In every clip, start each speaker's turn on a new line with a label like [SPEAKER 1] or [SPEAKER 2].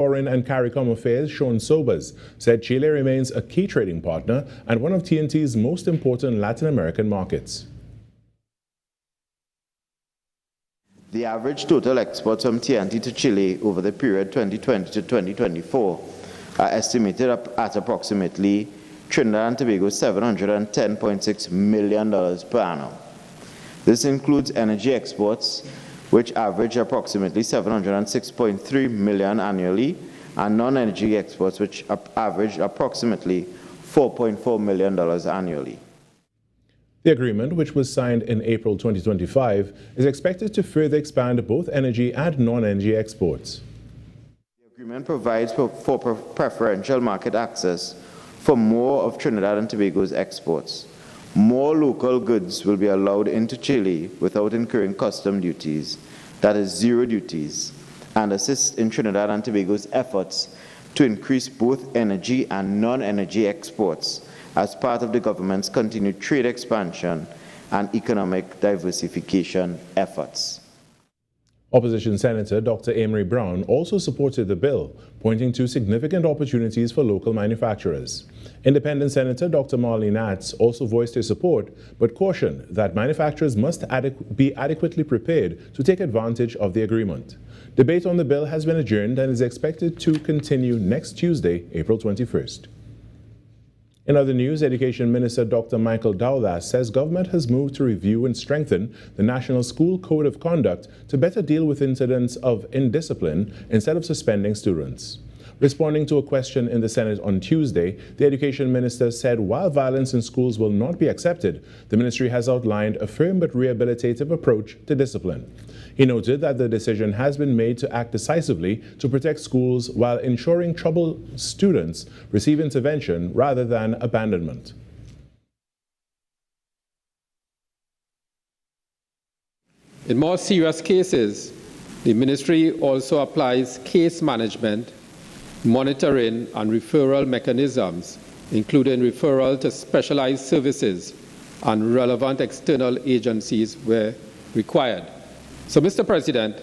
[SPEAKER 1] Foreign and CARICOM Affairs Sean Sobers said Chile remains a key trading partner and one of TNT's most important Latin American markets.
[SPEAKER 2] The average total exports from TNT to Chile over the period 2020 to 2024 are estimated at approximately Trinidad and Tobago $710.6 million per annum. This includes energy exports, which average approximately $706.3 million annually, and non-energy exports, which average approximately $4.4 million annually.
[SPEAKER 1] The agreement, which was signed in April 2025, is expected to further expand both energy and non-energy exports.
[SPEAKER 2] The agreement provides for preferential market access for more of Trinidad and Tobago's exports. More local goods will be allowed into Chile without incurring custom duties, that is, zero duties, and assist in Trinidad and Tobago's efforts to increase both energy and non-energy exports as part of the government's continued trade expansion and economic diversification efforts.
[SPEAKER 1] Opposition Senator Dr. Amory Brown also supported the bill, pointing to significant opportunities for local manufacturers. Independent Senator Dr. Marlene Natz also voiced her support, but cautioned that manufacturers must be adequately prepared to take advantage of the agreement. Debate on the bill has been adjourned and is expected to continue next Tuesday, April 21st. In other news, Education Minister Dr. Michael Dowlas says government has moved to review and strengthen the National School Code of Conduct to better deal with incidents of indiscipline instead of suspending students. Responding to a question in the Senate on Tuesday, the Education Minister said while violence in schools will not be accepted, the ministry has outlined a firm but rehabilitative approach to discipline. He noted that the decision has been made to act decisively to protect schools while ensuring troubled students receive intervention rather than abandonment.
[SPEAKER 3] In more serious cases, the ministry also applies case management, monitoring and referral mechanisms, including referral to specialized services and relevant external agencies where required. So, Mr. President,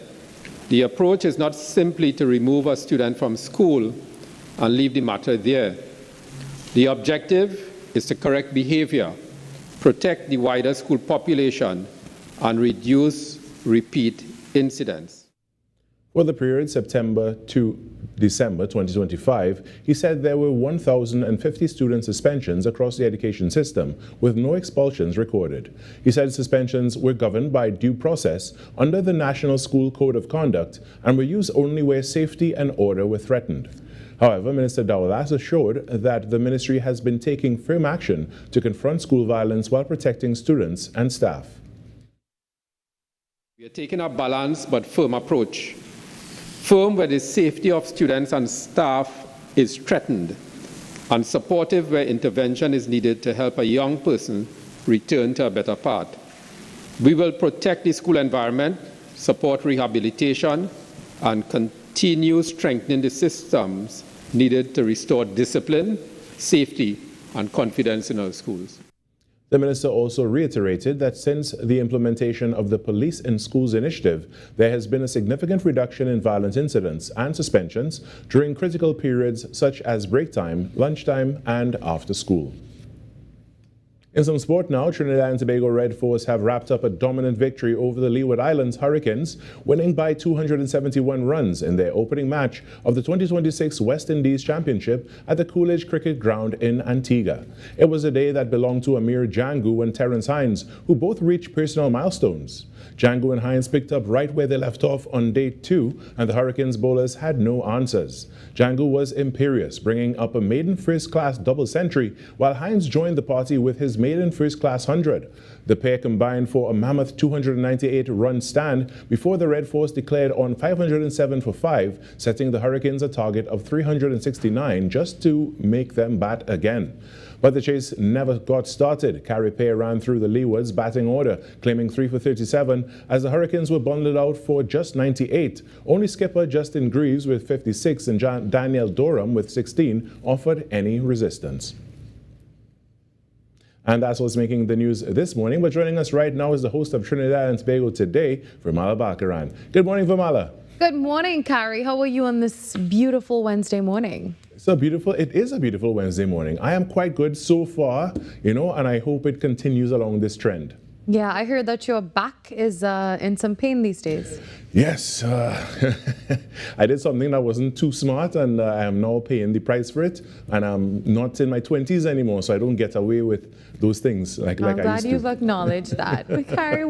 [SPEAKER 3] the approach is not simply to remove a student from school and leave the matter there. The objective is to correct behavior, protect the wider school population, and reduce repeat incidents.
[SPEAKER 1] For the period September to December 2025, he said there were 1,050 student suspensions across the education system, with no expulsions recorded. He said suspensions were governed by due process under the National School Code of Conduct and were used only where safety and order were threatened. However, Minister Dowlas assured that the ministry has been taking firm action to confront school violence while protecting students and staff.
[SPEAKER 3] We are taking a balanced but firm approach. Firm where the safety of students and staff is threatened, and supportive where intervention is needed to help a young person return to a better path. We will protect the school environment, support rehabilitation, and continue strengthening the systems needed to restore discipline, safety, and confidence in our schools.
[SPEAKER 1] The minister also reiterated that since the implementation of the Police in Schools initiative, there has been a significant reduction in violent incidents and suspensions during critical periods such as break time, lunchtime, and after school. In some sport now, Trinidad and Tobago Red Force have wrapped up a dominant victory over the Leeward Islands Hurricanes, winning by 271 runs in their opening match of the 2026 West Indies Championship at the Coolidge Cricket Ground in Antigua. It was a day that belonged to Amir Django and Terence Hines, who both reached personal milestones. Django and Hines picked up right where they left off on day 2, and the Hurricanes bowlers had no answers. Django was imperious, bringing up a maiden first-class double century, while Hines joined the party with his maiden first-class 100. The pair combined for a mammoth 298-run stand before the Red Force declared on 507 for 5, setting the Hurricanes a target of 369 just to make them bat again. But the chase never got started. Carey Payer ran through the Leewards' batting order, claiming 3 for 37, as the Hurricanes were bundled out for just 98. Only skipper Justin Greaves with 56 and Daniel Dorham with 16 offered any resistance. And that's what's making the news this morning. But joining us right now is the host of Trinidad and Tobago Today, Virmala Balkaran. Good morning, Virmala.
[SPEAKER 4] Good morning, Carrie. How are you on this beautiful Wednesday morning?
[SPEAKER 1] It is a beautiful Wednesday morning. I am quite good so far, and I hope it continues along this trend.
[SPEAKER 4] Yeah, I heard that your back is in some pain these days.
[SPEAKER 1] Yes, I did something that wasn't too smart, and I am now paying the price for it. And I'm not in my 20s anymore, so I don't get away with those things like I used to.
[SPEAKER 4] I'm glad you've acknowledged that. But Carrie,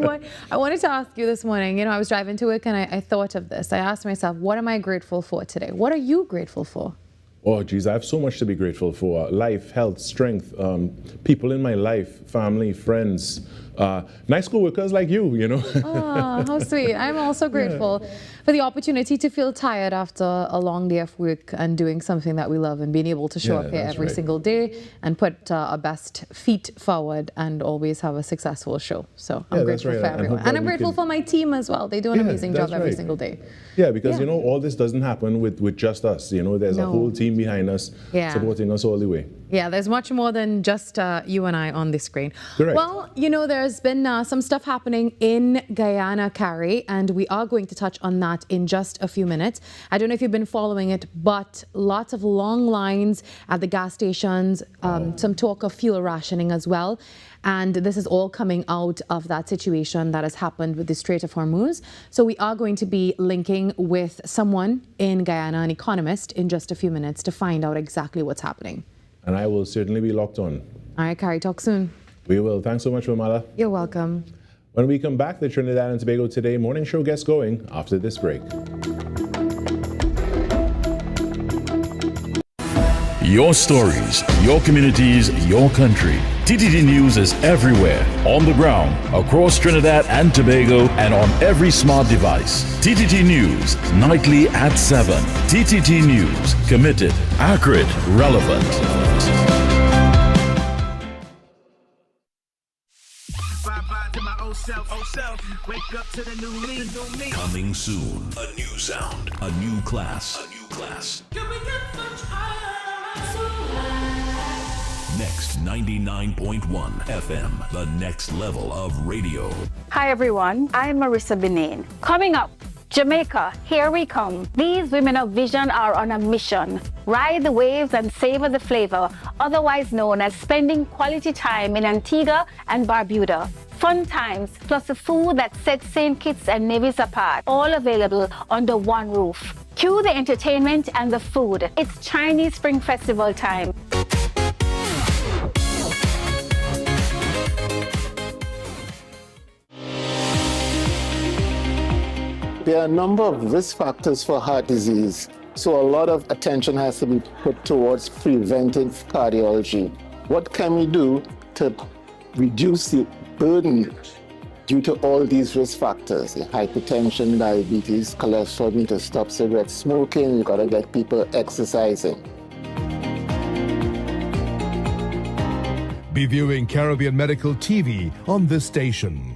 [SPEAKER 4] I wanted to ask you this morning, I was driving to work and I thought of this. I asked myself, what am I grateful for today? What are you grateful for?
[SPEAKER 1] Oh, geez, I have so much to be grateful for. Life, health, strength, people in my life, family, friends, nice co-workers like you,
[SPEAKER 4] Oh, how sweet. I'm also grateful for the opportunity to feel tired after a long day of work and doing something that we love and being able to show up here every single day and put our best feet forward and always have a successful show. So I'm grateful for everyone. And I'm grateful for my team as well. They do an amazing job every single day.
[SPEAKER 1] Yeah, because, all this doesn't happen with just us. There's a whole team behind us supporting us all the way.
[SPEAKER 4] Yeah, there's much more than just you and I on the screen.
[SPEAKER 1] Correct.
[SPEAKER 4] Well, there's been some stuff happening in Guyana, Carrie, and we are going to touch on that in just a few minutes. I don't know if you've been following it, but lots of long lines at the gas stations, some talk of fuel rationing as well. And this is all coming out of that situation that has happened with the Strait of Hormuz. So we are going to be linking with someone in Guyana, an economist, in just a few minutes to find out exactly what's happening.
[SPEAKER 1] And I will certainly be locked on.
[SPEAKER 4] All right, Carrie, talk soon.
[SPEAKER 1] We will. Thanks so much, Virmala.
[SPEAKER 4] You're welcome.
[SPEAKER 1] When we come back, the Trinidad and Tobago Today morning show gets going after this break.
[SPEAKER 5] Your stories, your communities, your country. TTT News is everywhere, on the ground, across Trinidad and Tobago, and on every smart device. TTT News, nightly at 7. TTT News, committed, accurate, relevant. Coming soon. A new sound. A new class. A new class. Next 99.1 FM. The next level of radio.
[SPEAKER 6] Hi everyone. I'm Marissa Benin. Coming up, Jamaica, here we come. These women of vision are on a mission. Ride the waves and savor the flavor, otherwise known as spending quality time in Antigua and Barbuda. Fun times, plus the food that sets St. Kitts and Nevis apart, all available under one roof. Cue the entertainment and the food. It's Chinese Spring Festival time.
[SPEAKER 7] There are a number of risk factors for heart disease, so a lot of attention has to be put towards preventive cardiology. What can we do to reduce the burden due to all these risk factors? Hypertension, diabetes, cholesterol, need to stop cigarette smoking, you gotta get people exercising.
[SPEAKER 8] Be viewing Caribbean Medical TV on this station.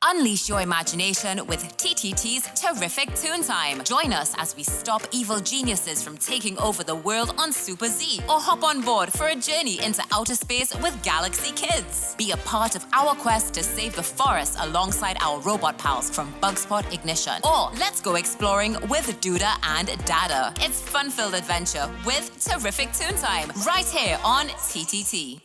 [SPEAKER 9] Unleash your imagination with TTT's Terrific Toon Time. Join us as we stop evil geniuses from taking over the world on Super Z, or hop on board for a journey into outer space with Galaxy Kids. Be a part of our quest to save the forest alongside our robot pals from Bugspot Ignition. Or let's go exploring with Duda and Dada. It's fun-filled adventure with Terrific Toon Time right here on TTT.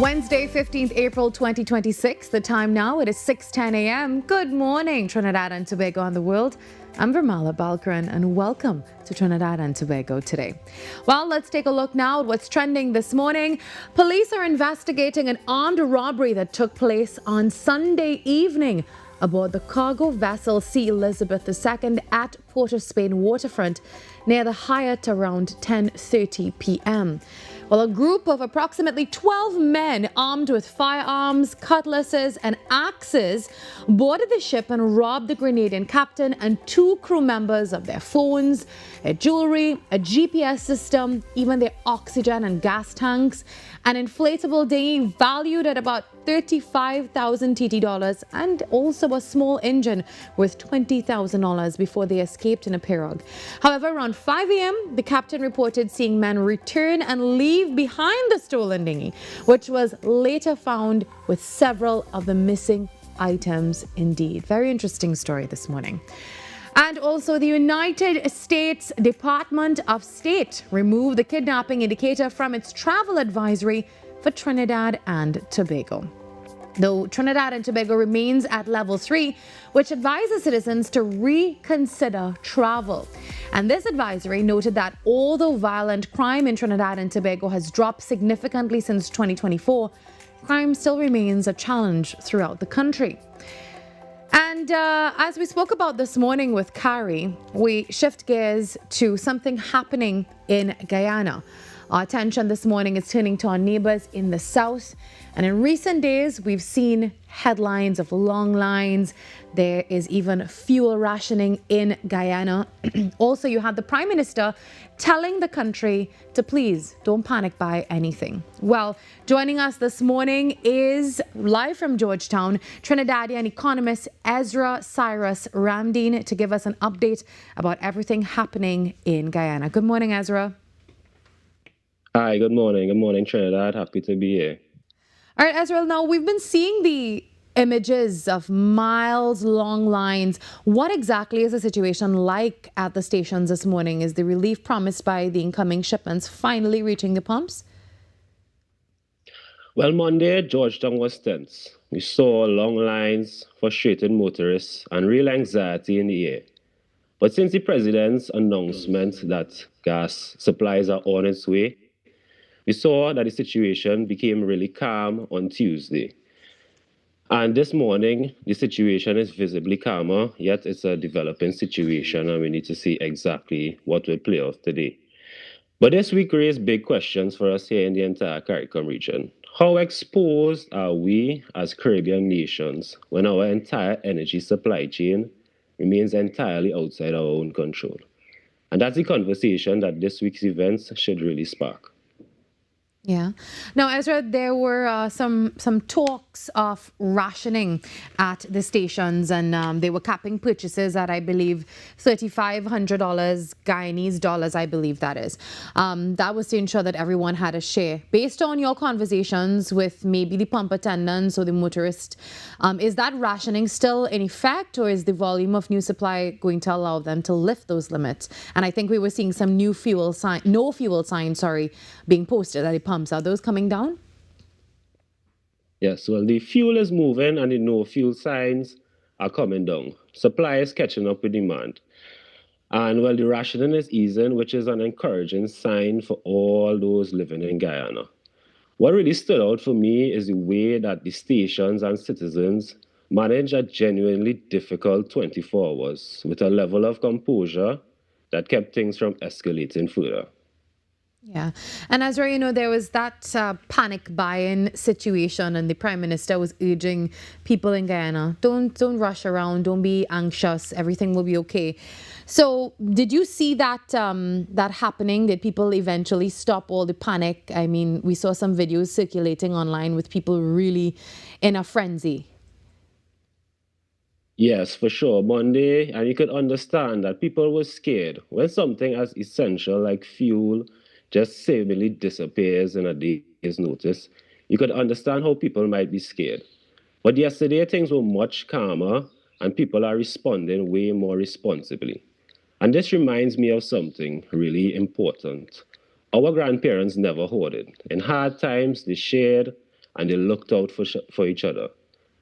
[SPEAKER 4] Wednesday, 15th April 2026. The time now, it is 6:10 a.m. Good morning, Trinidad and Tobago and the world. I'm Virmala Balkaran and welcome to Trinidad and Tobago Today. Well, let's take a look now at what's trending this morning. Police are investigating an armed robbery that took place on Sunday evening aboard the cargo vessel Sea Elizabeth II at Port of Spain waterfront near the Hyatt around 10:30 p.m. Well, a group of approximately 12 men armed with firearms, cutlasses, and axes boarded the ship and robbed the Grenadian captain and 2 crew members of their phones, their jewelry, a GPS system, even their oxygen and gas tanks, an inflatable dinghy valued at about 35,000 TT dollars, and also a small engine worth $20,000 before they escaped in a pirogue. However, around 5 a.m., the captain reported seeing men return and leave behind the stolen dinghy, which was later found with several of the missing items indeed. Very interesting story this morning. And also, the United States Department of State removed the kidnapping indicator from its travel advisory for Trinidad and Tobago. Though Trinidad and Tobago remains at level 3, which advises citizens to reconsider travel. And this advisory noted that although violent crime in Trinidad and Tobago has dropped significantly since 2024, crime still remains a challenge throughout the country. And as we spoke about this morning with Carrie, we shift gears to something happening in Guyana. Our attention this morning is turning to our neighbors in the south. And in recent days, we've seen headlines of long lines. There is even fuel rationing in Guyana. Also, you had the Prime Minister telling the country to please don't panic buy anything. Well, joining us this morning is live from Georgetown, Trinidadian economist Ezra Cyrus Ramdeen to give us an update about everything happening in Guyana. Good morning, Ezra.
[SPEAKER 10] Hi, good morning. Good morning, Trinidad. Happy to be here.
[SPEAKER 4] All right, Ezra, now we've been seeing the images of miles-long lines. What exactly is the situation like at the stations this morning? Is the relief promised by the incoming shipments finally reaching the pumps?
[SPEAKER 10] Well, Monday, Georgetown was tense. We saw long lines, frustrated motorists, and real anxiety in the air. But since the president's announcement that gas supplies are on its way, we saw that the situation became really calm on Tuesday. And this morning, the situation is visibly calmer, yet it's a developing situation, and we need to see exactly what will play out today. But this week raised big questions for us here in the entire CARICOM region. How exposed are we as Caribbean nations when our entire energy supply chain remains entirely outside our own control? And that's the conversation that this week's events should really spark.
[SPEAKER 4] Yeah. Now, Ezra, there were some talks of rationing at the stations, and they were capping purchases at, I believe, $3,500 Guyanese dollars, I believe that is. That was to ensure that everyone had a share. Based on your conversations with maybe the pump attendants or the motorist, is that rationing still in effect, or is the volume of new supply going to allow them to lift those limits? And I think we were seeing some no fuel signs, being posted at the pumps. Are those coming down?
[SPEAKER 10] Yes, well, the fuel is moving and the no fuel signs are coming down. Supply is catching up with demand. And well, the rationing is easing, which is an encouraging sign for all those living in Guyana. What really stood out for me is the way that the stations and citizens managed a genuinely difficult 24 hours with a level of composure that kept things from escalating further.
[SPEAKER 4] Yeah. And Ezra, you know, there was that panic buy-in situation, and the Prime Minister was urging people in Guyana, don't rush around, don't be anxious, everything will be okay. So did you see that that happening? Did people eventually stop all the panic? I mean, we saw some videos circulating online with people really in a frenzy.
[SPEAKER 10] Yes, for sure. Monday, and you could understand that people were scared when something as essential like fuel just seemingly disappears in a day's notice. You could understand how people might be scared. But yesterday, things were much calmer, and people are responding way more responsibly. And this reminds me of something really important. Our grandparents never hoarded. In hard times, they shared, and they looked out for each other.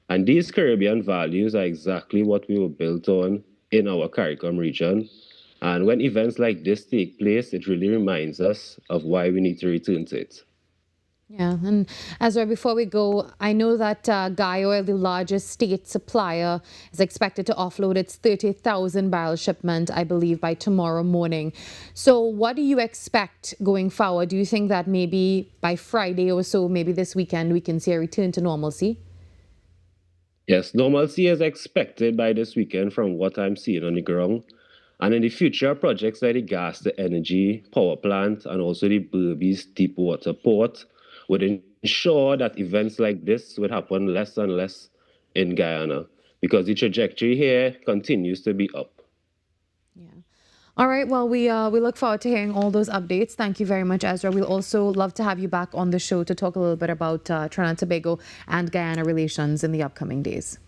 [SPEAKER 10] And these Caribbean values are exactly what we were built on in our CARICOM region. And when events like this take place, it really reminds us of why we need to return to it.
[SPEAKER 4] Yeah, and Ezra, before we go, I know that Guy Oil, the largest state supplier, is expected to offload its 30,000 barrel shipment, I believe, by tomorrow morning. So what do you expect going forward? Do you think that maybe by Friday or so, maybe this weekend, we can see a return to normalcy?
[SPEAKER 10] Yes, normalcy is expected by this weekend from what I'm seeing on the ground. And in the future, projects like the gas to energy power plant and also the Berbice deep water port would ensure that events like this would happen less and less in Guyana, because the trajectory here continues to be up.
[SPEAKER 4] Yeah. All right. Well, we look forward to hearing all those updates. Thank you very much, Ezra. We'll also love to have you back on the show to talk a little bit about Trinidad and Tobago and Guyana relations in the upcoming days.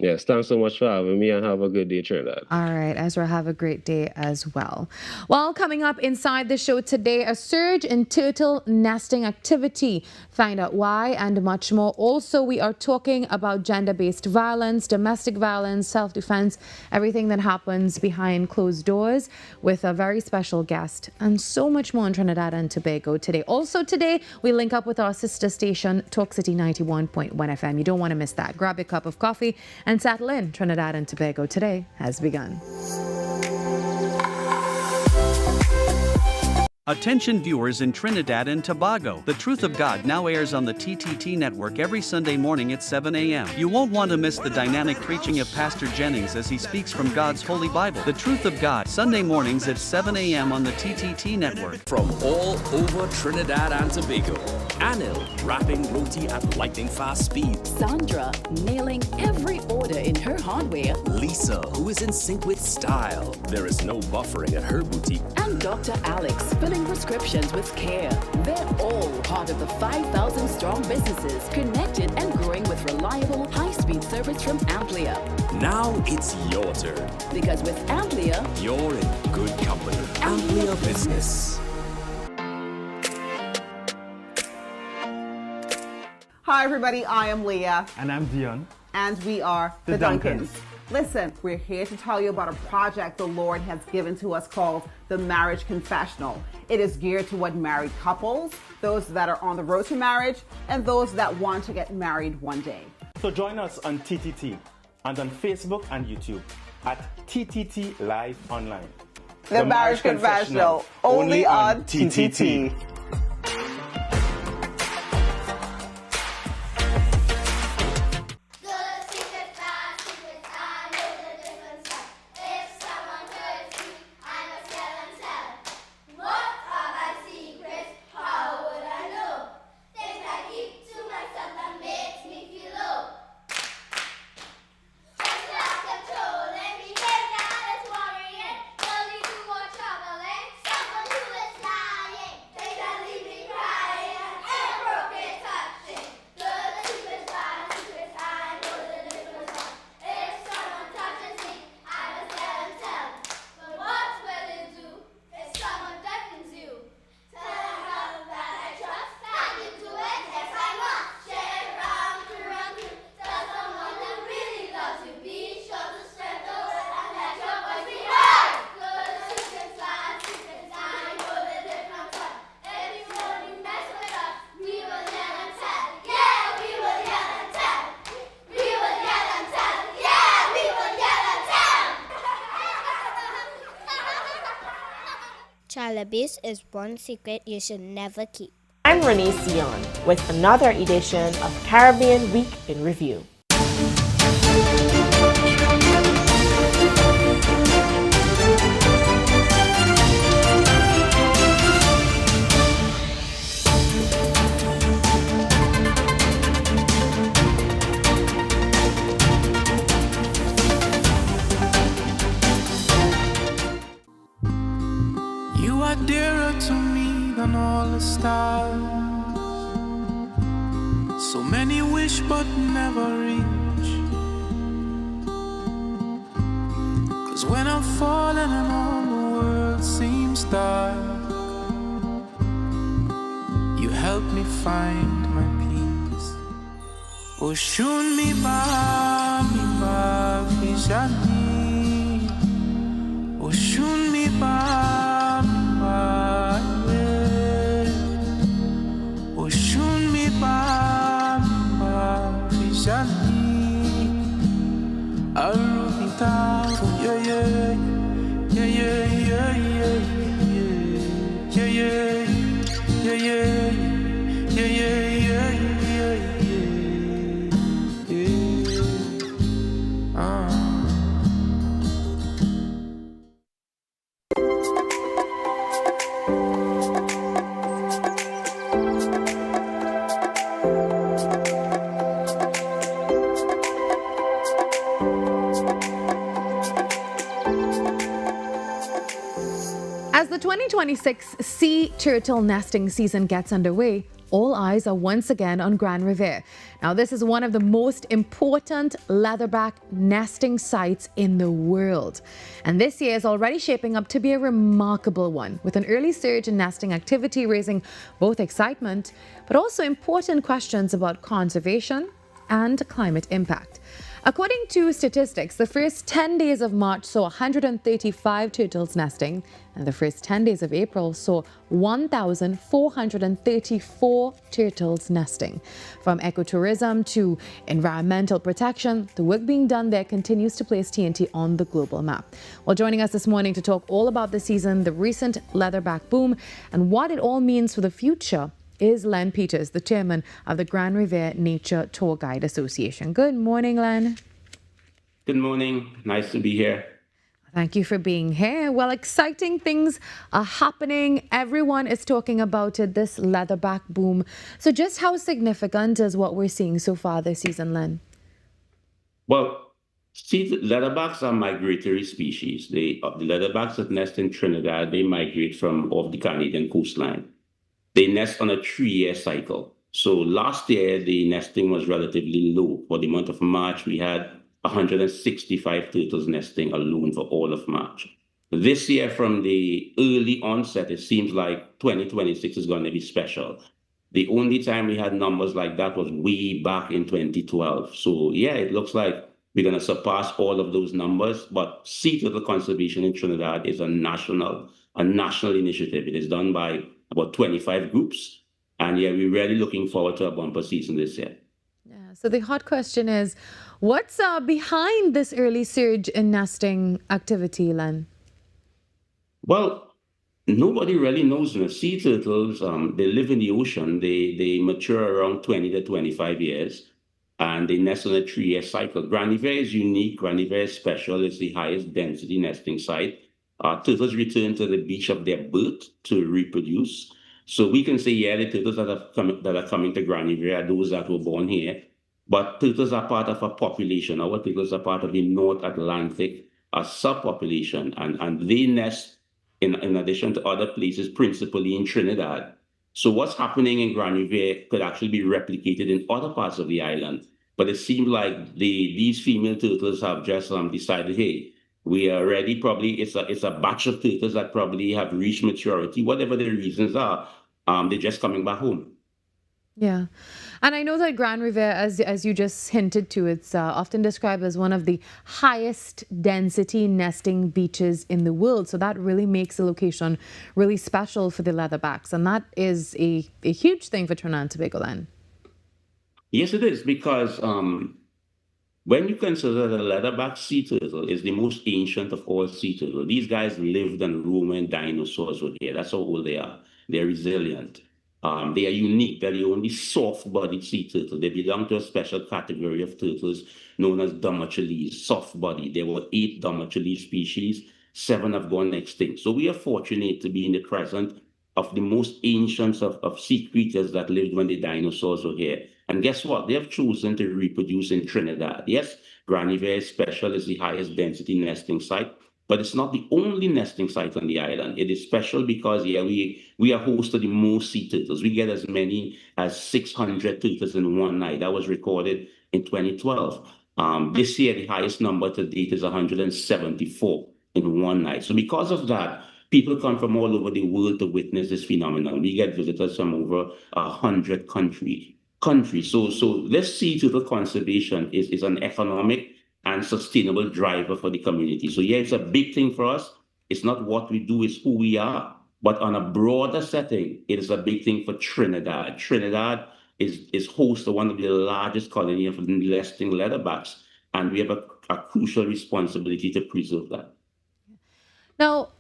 [SPEAKER 10] Yes, thanks so much for having me, and have a good day, Trinidad.
[SPEAKER 4] All right, Ezra, have a great day as well. Well, coming up inside the show today, a surge in turtle nesting activity. Find out why and much more. Also, we are talking about gender-based violence, domestic violence, self-defense, everything that happens behind closed doors with a very special guest, and so much more in Trinidad and Tobago today. Also today, we link up with our sister station, Talk City 91.1 FM. You don't want to miss that. Grab your cup of coffee and settle in. Trinidad and Tobago Today has begun.
[SPEAKER 11] Attention viewers in Trinidad and Tobago. The Truth of God now airs on the TTT network every Sunday morning at 7 a.m. You won't want to miss the dynamic preaching of Pastor Jennings as he speaks from God's Holy Bible. The Truth of God, Sunday mornings at 7 a.m. on the TTT network.
[SPEAKER 12] From all over Trinidad and Tobago, Anil wrapping roti at lightning fast speed.
[SPEAKER 13] Sandra nailing every order in her hardware.
[SPEAKER 12] Lisa, who is in sync with style. There is no buffering at her boutique.
[SPEAKER 13] And Dr. Alex, filling prescriptions with care. They're all part of the 5,000 strong businesses connected and growing with reliable, high-speed service from Amplia.
[SPEAKER 12] Now it's your turn.
[SPEAKER 13] Because with Amplia,
[SPEAKER 12] you're in good company. Amplia Business.
[SPEAKER 14] Hi everybody, I am Leah.
[SPEAKER 15] And I'm Dion.
[SPEAKER 14] And we are the Duncans. Listen, we're here to tell you about a project the Lord has given to us called the Marriage Confessional. It is geared toward married couples, those that are on the road to marriage, and those that want to get married one day.
[SPEAKER 15] So join us on TTT and on Facebook and YouTube at TTT Live Online.
[SPEAKER 14] The Marriage Confessional, only on TTT.
[SPEAKER 16] Child abuse is one secret you should never keep.
[SPEAKER 17] I'm Renee Sion with another edition of Caribbean Week in Review.
[SPEAKER 18] You are dearer to me than all the stars. So many wish but never reach. 'Cause when I'm falling and all the world seems dark, you help me find my peace. Oshun mi ba fishani. Oshun mi ba yeah. Oshun mi ba fishani. Arubita yeah yeah yeah yeah yeah yeah yeah yeah yeah yeah yeah yeah yeah
[SPEAKER 4] As the 2026 sea turtle nesting season gets underway, all eyes are once again on Grand Riviere. Now, this is one of the most important leatherback nesting sites in the world. And this year is already shaping up to be a remarkable one, with an early surge in nesting activity raising both excitement, but also important questions about conservation and climate impact. According to statistics, the first 10 days of March saw 135 turtles nesting, and the first 10 days of April saw 1,434 turtles nesting. From ecotourism to environmental protection, the work being done there continues to place TNT on the global map. Well, joining us this morning to talk all about the season, the recent leatherback boom, and what it all means for the future is Len Peters, the chairman of the Grand Riviere Nature Tour Guide Association. Good morning, Len.
[SPEAKER 19] Good morning. Nice to be here.
[SPEAKER 4] Thank you for being here. Well, exciting things are happening. Everyone is talking about it, this leatherback boom. So just how significant is what we're seeing so far this season, Len?
[SPEAKER 19] Well, see, leatherbacks are migratory species. The leatherbacks that nest in Trinidad, they migrate from off the Canadian coastline. They nest on a 3-year cycle. So last year, the nesting was relatively low. For the month of March, we had 165 turtles nesting alone for all of March. This year, from the early onset, it seems like 2026 is going to be special. The only time we had numbers like that was way back in 2012. So yeah, it looks like we're going to surpass all of those numbers. But sea turtle conservation in Trinidad is a national initiative. It is done by about 25 groups. And yeah, we're really looking forward to a bumper season this year.
[SPEAKER 4] Yeah. So the hot question is, what's behind this early surge in nesting activity, Len?
[SPEAKER 19] Well, nobody really knows. Sea turtles, they live in the ocean. They mature around 20 to 25 years. And they nest on a 3-year cycle. Grand Riviere is unique. Grand Riviere is special. It's the highest density nesting site. Turtles return to the beach of their birth to reproduce. So we can say, yeah, the turtles that are coming to Grand Riviere are those that were born here. But turtles are part of a population. Our turtles are part of the North Atlantic subpopulation. And they nest in addition to other places, principally in Trinidad. So what's happening in Grand Riviere could actually be replicated in other parts of the island. But it seems like these female turtles have just decided, hey, we are ready. Probably it's a batch of turtles that probably have reached maturity. Whatever the reasons are, they're just coming back home.
[SPEAKER 4] Yeah. And I know that Grand Riviere, as you just hinted to, it's often described as one of the highest density nesting beaches in the world. So that really makes the location really special for the leatherbacks. And that is a huge thing for Trinidad and Tobago then.
[SPEAKER 19] Yes, it is, because when you consider the leatherback sea turtle is the most ancient of all sea turtles. These guys lived and roamed when dinosaurs were here. That's how old they are. They're resilient. They are unique. They're the only soft-bodied sea turtle. They belong to a special category of turtles known as Domachilles, soft-bodied. There were 8 Domachilles species. 7 have gone extinct. So we are fortunate to be in the present of the most ancient of sea creatures that lived when the dinosaurs were here. And guess what? They have chosen to reproduce in Trinidad. Yes, Grand Riviere is special. It's the highest density nesting site. But it's not the only nesting site on the island. It is special because, yeah, we are host to the most sea turtles. We get as many as 600 turtles in one night. That was recorded in 2012. This year, the highest number to date is 174 in one night. So because of that, people come from all over the world to witness this phenomenon. We get visitors from over 100 countries. country. So this sea turtle conservation is an economic and sustainable driver for the community. So yeah, it's a big thing for us. It's not what we do, it's who we are. But on a broader setting, it is a big thing for Trinidad. Trinidad is host to one of the largest colony of nesting leatherbacks, and we have a crucial responsibility to preserve that.
[SPEAKER 4] Now,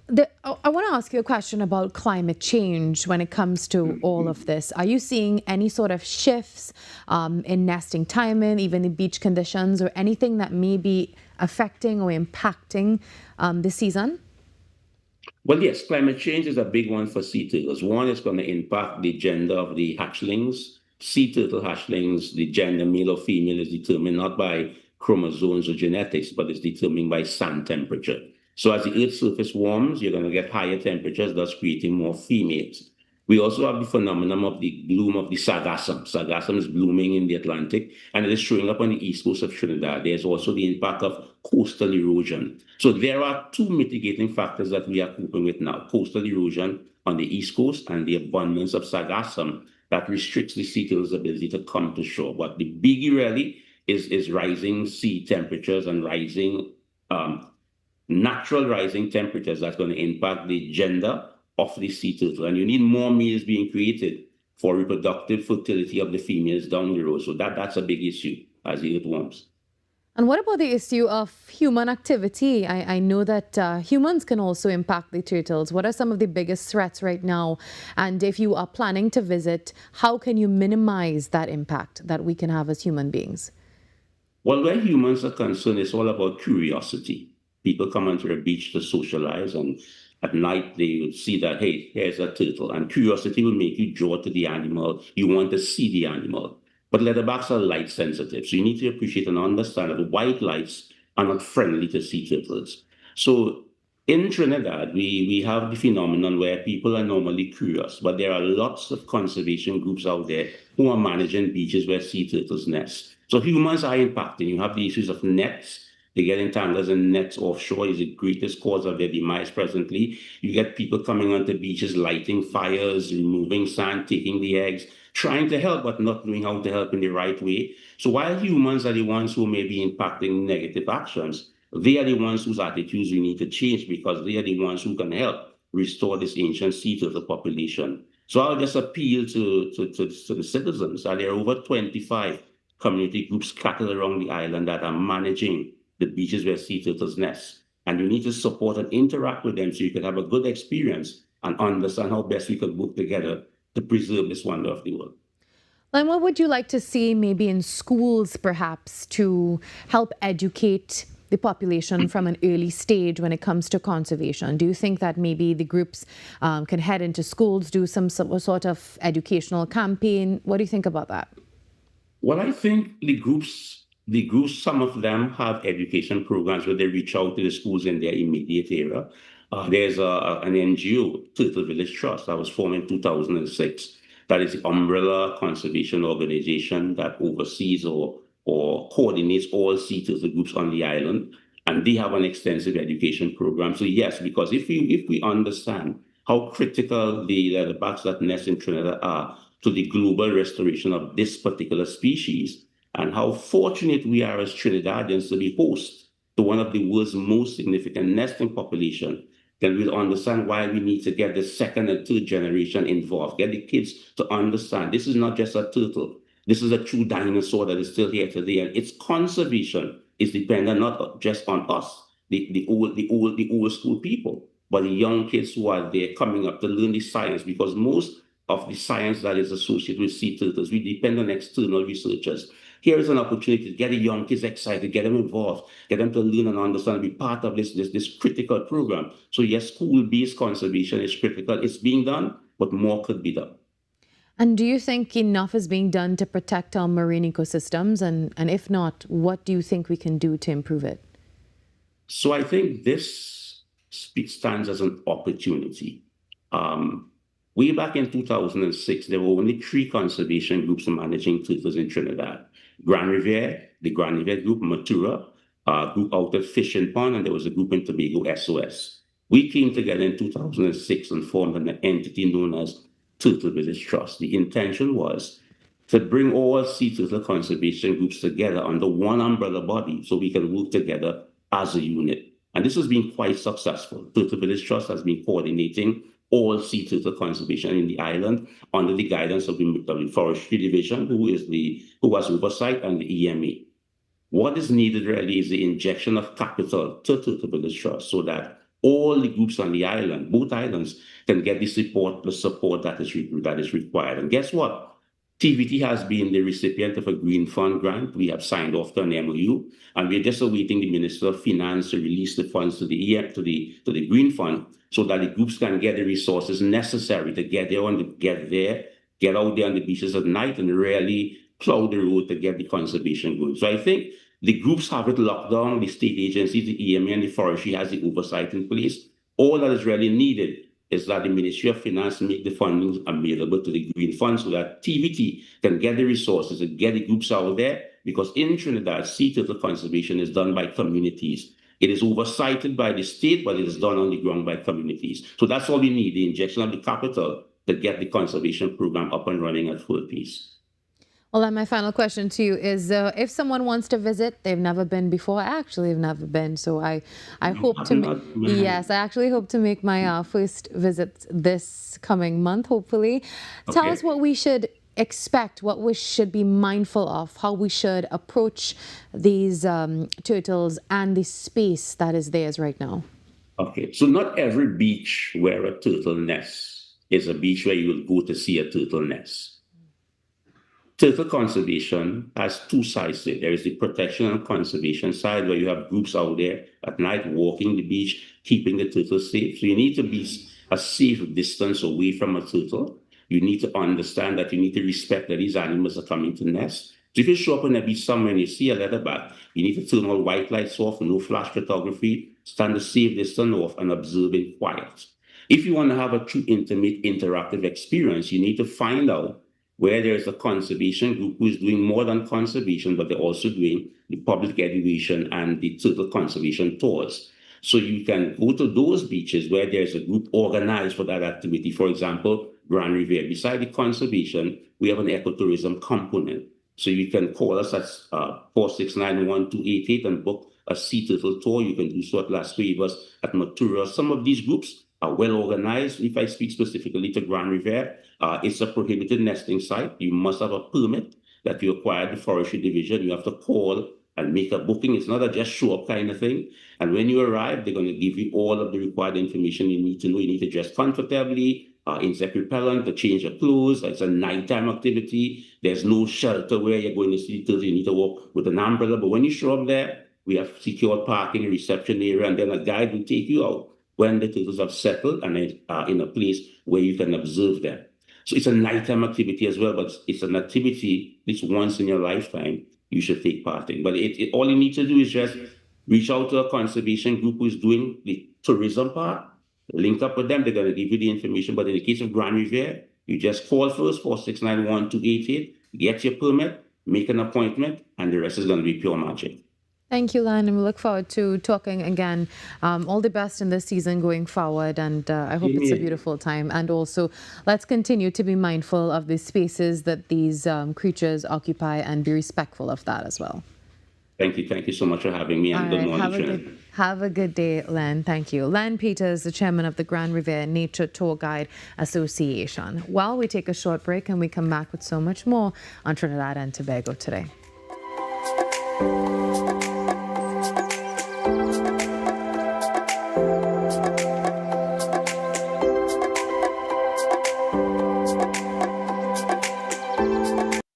[SPEAKER 4] I want to ask you a question about climate change when it comes to all of this. Are you seeing any sort of shifts in nesting timing, even in beach conditions, or anything that may be affecting or impacting the season?
[SPEAKER 19] Well, yes, climate change is a big one for sea turtles. One, is going to impact the gender of the hatchlings. Sea turtle hatchlings, the gender, male or female, is determined not by chromosomes or genetics, but is determined by sand temperature. So as the Earth's surface warms, you're going to get higher temperatures, thus creating more females. We also have the phenomenon of the bloom of the sargassum. Sargassum is blooming in the Atlantic, and it is showing up on the east coast of Trinidad. There's also the impact of coastal erosion. So there are two mitigating factors that we are coping with now: coastal erosion on the east coast and the abundance of sargassum that restricts the sea turtle's ability to come to shore. But the biggie really is rising sea temperatures and rising natural rising temperatures that's going to impact the gender of the sea turtle. And you need more males being created for reproductive fertility of the females down the road. So that's a big issue as the Earth warms.
[SPEAKER 4] And what about the issue of human activity? I know that humans can also impact the turtles. What are some of the biggest threats right now? And if you are planning to visit, how can you minimize that impact that we can have as human beings?
[SPEAKER 19] Well, where humans are concerned, it's all about curiosity. People come onto a beach to socialize, and at night they will see that, hey, here's a turtle. And curiosity will make you draw to the animal. You want to see the animal. But leatherbacks are light sensitive. So you need to appreciate and understand that white lights are not friendly to sea turtles. So in Trinidad, we have the phenomenon where people are normally curious, but there are lots of conservation groups out there who are managing beaches where sea turtles nest. So humans are impacting. You have the issues of nets. They get entangled in nets offshore is the greatest cause of their demise presently. You get people coming onto beaches, lighting fires, removing sand, taking the eggs, trying to help, but not knowing how to help in the right way. So while humans are the ones who may be impacting negative actions, they are the ones whose attitudes we need to change, because they are the ones who can help restore this ancient sea turtle population. So I'll just appeal to the citizens that there are over 25 community groups scattered around the island that are managing the beaches where sea turtles nest. And you need to support and interact with them so you can have a good experience and understand how best we can work together to preserve this wonder of the world.
[SPEAKER 4] And what would you like to see maybe in schools, perhaps, to help educate the population from an early stage when it comes to conservation? Do you think that maybe the groups can head into schools, do some sort of educational campaign? What do you think about that?
[SPEAKER 19] Well, I think the groups, some of them have education programs where they reach out to the schools in their immediate area. There's an NGO, Turtle Village Trust, that was formed in 2006. That is the umbrella conservation organization that oversees or coordinates all sea turtle groups on the island. And they have an extensive education program. So yes, because if we understand how critical the leatherbacks that nest in Trinidad are to the global restoration of this particular species, and how fortunate we are as Trinidadians to be host to one of the world's most significant nesting population, then we'll understand why we need to get the second and third generation involved, get the kids to understand this is not just a turtle, this is a true dinosaur that is still here today, and its conservation is dependent not just on us, the old school people, but the young kids who are there coming up to learn the science, because most of the science that is associated with sea turtles, we depend on external researchers. Here is an opportunity to get the young kids excited, get them involved, get them to learn and understand, and be part of this critical program. So yes, school-based conservation is critical. It's being done, but more could be done.
[SPEAKER 4] And do you think enough is being done to protect our marine ecosystems? And if not, what do you think we can do to improve it?
[SPEAKER 19] So I think this stands as an opportunity. Way back in 2006, there were only 3 conservation groups managing turtles in Trinidad. Grand Riviere, the Grand Riviere group, Matura, a group out at Fishing Pond, and there was a group in Tobago, SOS. We came together in 2006 and formed an entity known as Turtle Village Trust. The intention was to bring all sea turtle conservation groups together under one umbrella body so we can work together as a unit. And this has been quite successful. Turtle Village Trust has been coordinating all sea turtle conservation in the island under the guidance of the Forestry Division, who has oversight, and the EMA. What is needed really is the injection of capital to Turtle Village Trust so that all the groups on the island, both islands, can get the support that is required. And guess what? TVT has been the recipient of a Green Fund grant. We have signed off to an MOU, and we're just awaiting the Minister of Finance to release the funds to the Green Fund so that the groups can get the resources necessary to get out there on the beaches at night and really plow the road to get the conservation going. So I think the groups have it locked down, the state agencies, the EMA and the forestry has the oversight in place. All that is really needed is that the Ministry of Finance make the funding available to the Green Fund so that TVT can get the resources and get the groups out there, because in Trinidad, sea turtle conservation is done by communities. It is oversighted by the state, but it is done on the ground by communities. So that's all we need, the injection of the capital to get the conservation program up and running at full pace.
[SPEAKER 4] Well, and my final question to you is, if someone wants to visit, they've never been before. I actually have never been, so I hope to. Yes, I actually hope to make my first visit this coming month, hopefully. Tell us what we should expect, what we should be mindful of, how we should approach these turtles and the space that is theirs right now.
[SPEAKER 19] Okay, so not every beach where a turtle nests is a beach where you will go to see a turtle nest. Turtle conservation has two sides to it. There is the protection and conservation side, where you have groups out there at night walking the beach, keeping the turtles safe. So you need to be a safe distance away from a turtle. You need to understand that you need to respect that these animals are coming to nest. So if you show up on a beach somewhere and you see a leatherback, you need to turn all white lights off, no flash photography, stand a safe distance off, and observe in quiet. If you want to have a true intimate interactive experience, you need to find out where there's a conservation group who is doing more than conservation, but they're also doing the public education and the turtle conservation tours. So you can go to those beaches where there's a group organized for that activity. For example, Grand Riviere. Beside the conservation, we have an ecotourism component. So you can call us at 469-1288 and book a sea turtle tour. You can do so at Las Cuevas, at Matura. Some of these groups are well organized. If I speak specifically to Grand Riviere, it's a prohibited nesting site. You must have a permit that you acquired the Forestry Division. You have to call and make a booking. It's not a just show up kind of thing. And when you arrive, they're going to give you all of the required information you need to know. You need to dress comfortably, insect repellent, to change your clothes. It's a nighttime activity. There's no shelter where you're going to see turtles. You need to walk with an umbrella. But when you show up there, we have secured parking, reception area, and then a guide will take you out when the turtles have settled and are in a place where you can observe them. So it's a nighttime activity as well, but it's an activity at least once in your lifetime you should take part in. But all you need to do is just reach out to a conservation group who is doing the tourism part, link up with them, they're going to give you the information. But in the case of Grand Riviere, you just call first, 469-1288, get your permit, make an appointment, and the rest is going to be pure magic.
[SPEAKER 4] Thank you, Lan, and we look forward to talking again. All the best in this season going forward, and I hope it's a beautiful time. And also, let's continue to be mindful of the spaces that these creatures occupy and be respectful of that as well.
[SPEAKER 19] Thank you so much for having me, and good morning.
[SPEAKER 4] Have a good day, Len. Thank you. Len Peters, the chairman of the Grand Riviere Nature Tour Guide Association. While we take a short break and we come back with so much more on Trinidad and Tobago Today.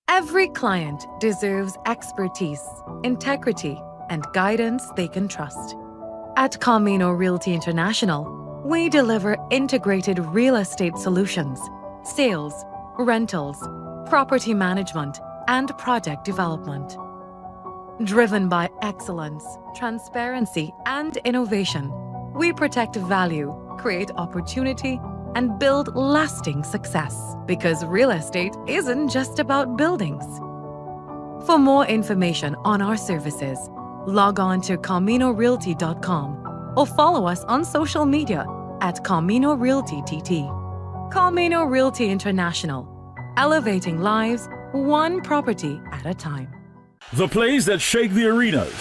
[SPEAKER 20] Every client deserves expertise, integrity, and guidance they can trust. At Camino Realty International, we deliver integrated real estate solutions, sales, rentals, property management, and project development. Driven by excellence, transparency, and innovation, we protect value, create opportunity, and build lasting success. Because real estate isn't just about buildings. For more information on our services, log on to CaminoRealty.com or follow us on social media at Camino Realty TT. Camino Realty International, elevating lives, one property at a time.
[SPEAKER 5] The plays that shake the arenas.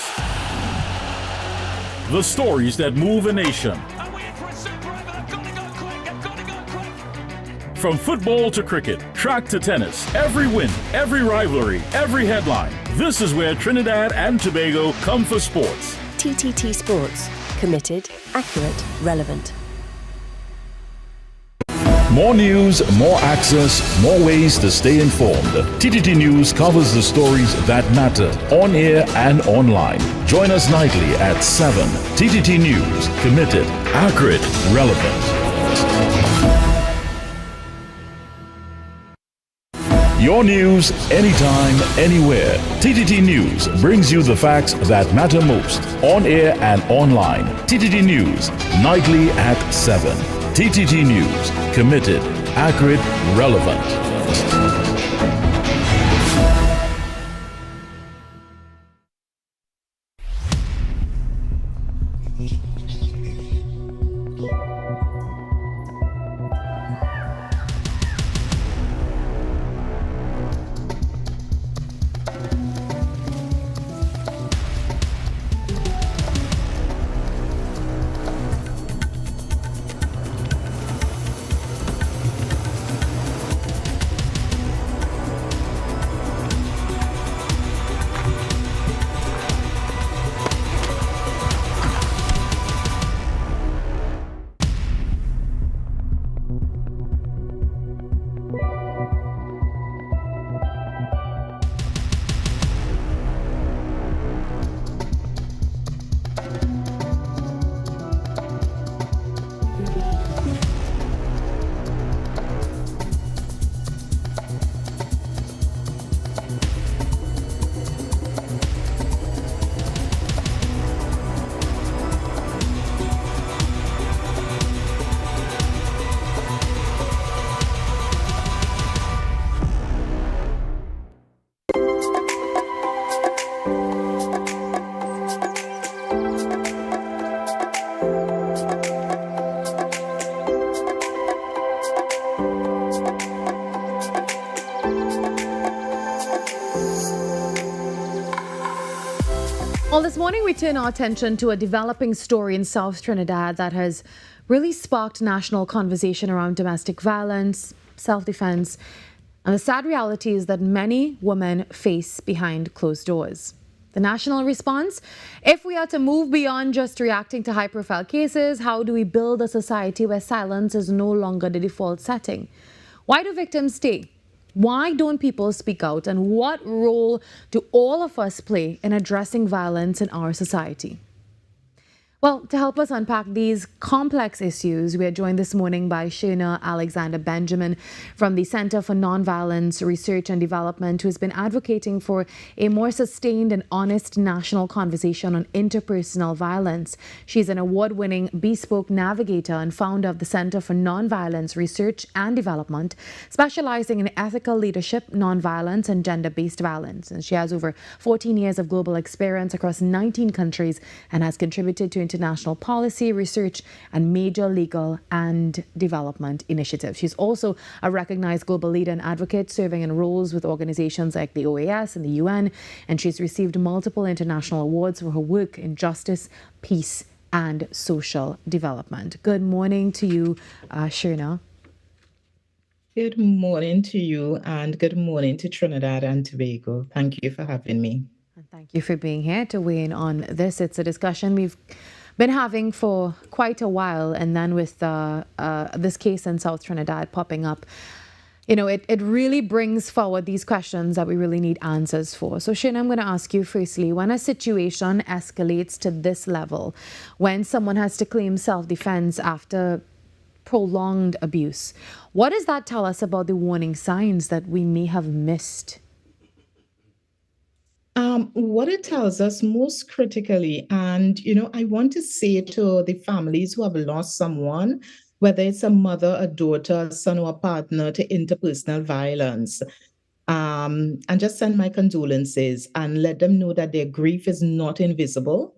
[SPEAKER 5] The stories that move a nation. From football to cricket, track to tennis, every win, every rivalry, every headline. This is where Trinidad and Tobago come for sports.
[SPEAKER 21] TTT Sports. Committed, accurate, relevant.
[SPEAKER 5] More news, more access, more ways to stay informed. TTT News covers the stories that matter on air and online. Join us nightly at 7. TTT News. Committed, accurate, relevant. Your news, anytime, anywhere. TTT News brings you the facts that matter most on air and online. TTT News, nightly at 7. TTT News, committed, accurate, relevant.
[SPEAKER 4] Well, this morning we turn our attention to a developing story in South Trinidad that has really sparked national conversation around domestic violence, self-defense, and the sad reality is that many women face behind closed doors. The national response? If we are to move beyond just reacting to high-profile cases, how do we build a society where silence is no longer the default setting? Why do victims stay? Why don't people speak out? And what role do all of us play in addressing violence in our society? Well, to help us unpack these complex issues, we are joined this morning by Shana Alexander Benjamin from the Center for Nonviolence Research and Development, who has been advocating for a more sustained and honest national conversation on interpersonal violence. She's an award-winning bespoke navigator and founder of the Center for Nonviolence Research and Development, specializing in ethical leadership, nonviolence, and gender-based violence. And she has over 14 years of global experience across 19 countries and has contributed to international policy, research, and major legal and development initiatives. She's also a recognized global leader and advocate, serving in roles with organizations like the OAS and the UN, and she's received multiple international awards for her work in justice, peace, and social development. Good morning to you, Shana.
[SPEAKER 22] Good morning to you, and good morning to Trinidad and Tobago. Thank you for having me.
[SPEAKER 4] And thank you for being here to weigh in on this. It's a discussion we've been having for quite a while, and then with this case in South Trinidad popping up, you know, it really brings forward these questions that we really need answers for. So, Shana, I'm going to ask you firstly, when a situation escalates to this level, when someone has to claim self-defense after prolonged abuse, what does that tell us about the warning signs that we may have missed?
[SPEAKER 22] What it tells us most critically, and I want to say to the families who have lost someone, whether it's a mother, a daughter, a son, or a partner, to interpersonal violence, and just send my condolences and let them know that their grief is not invisible.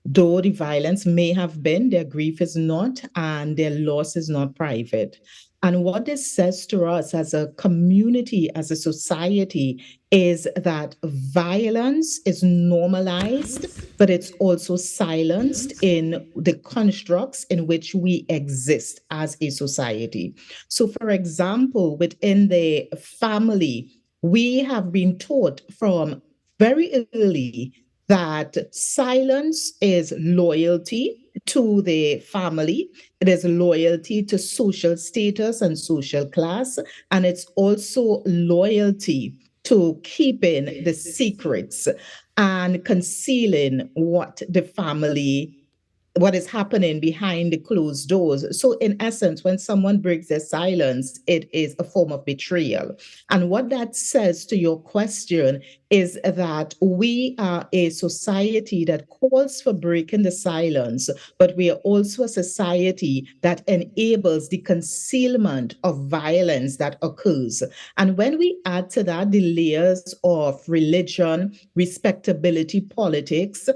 [SPEAKER 22] Though the violence may have been, their grief is not, and their loss is not private. And what this says to us as a community, as a society, is that violence is normalized, but it's also silenced in the constructs in which we exist as a society. So, for example, within the family, we have been taught from very early that silence is loyalty to the family, it is loyalty to social status and social class, and it's also loyalty to keeping the secrets and concealing what is happening behind the closed doors. So, in essence, when someone breaks their silence, it is a form of betrayal. And what that says to your question is that we are a society that calls for breaking the silence, but we are also a society that enables the concealment of violence that occurs. And when we add to that the layers of religion, respectability, politics,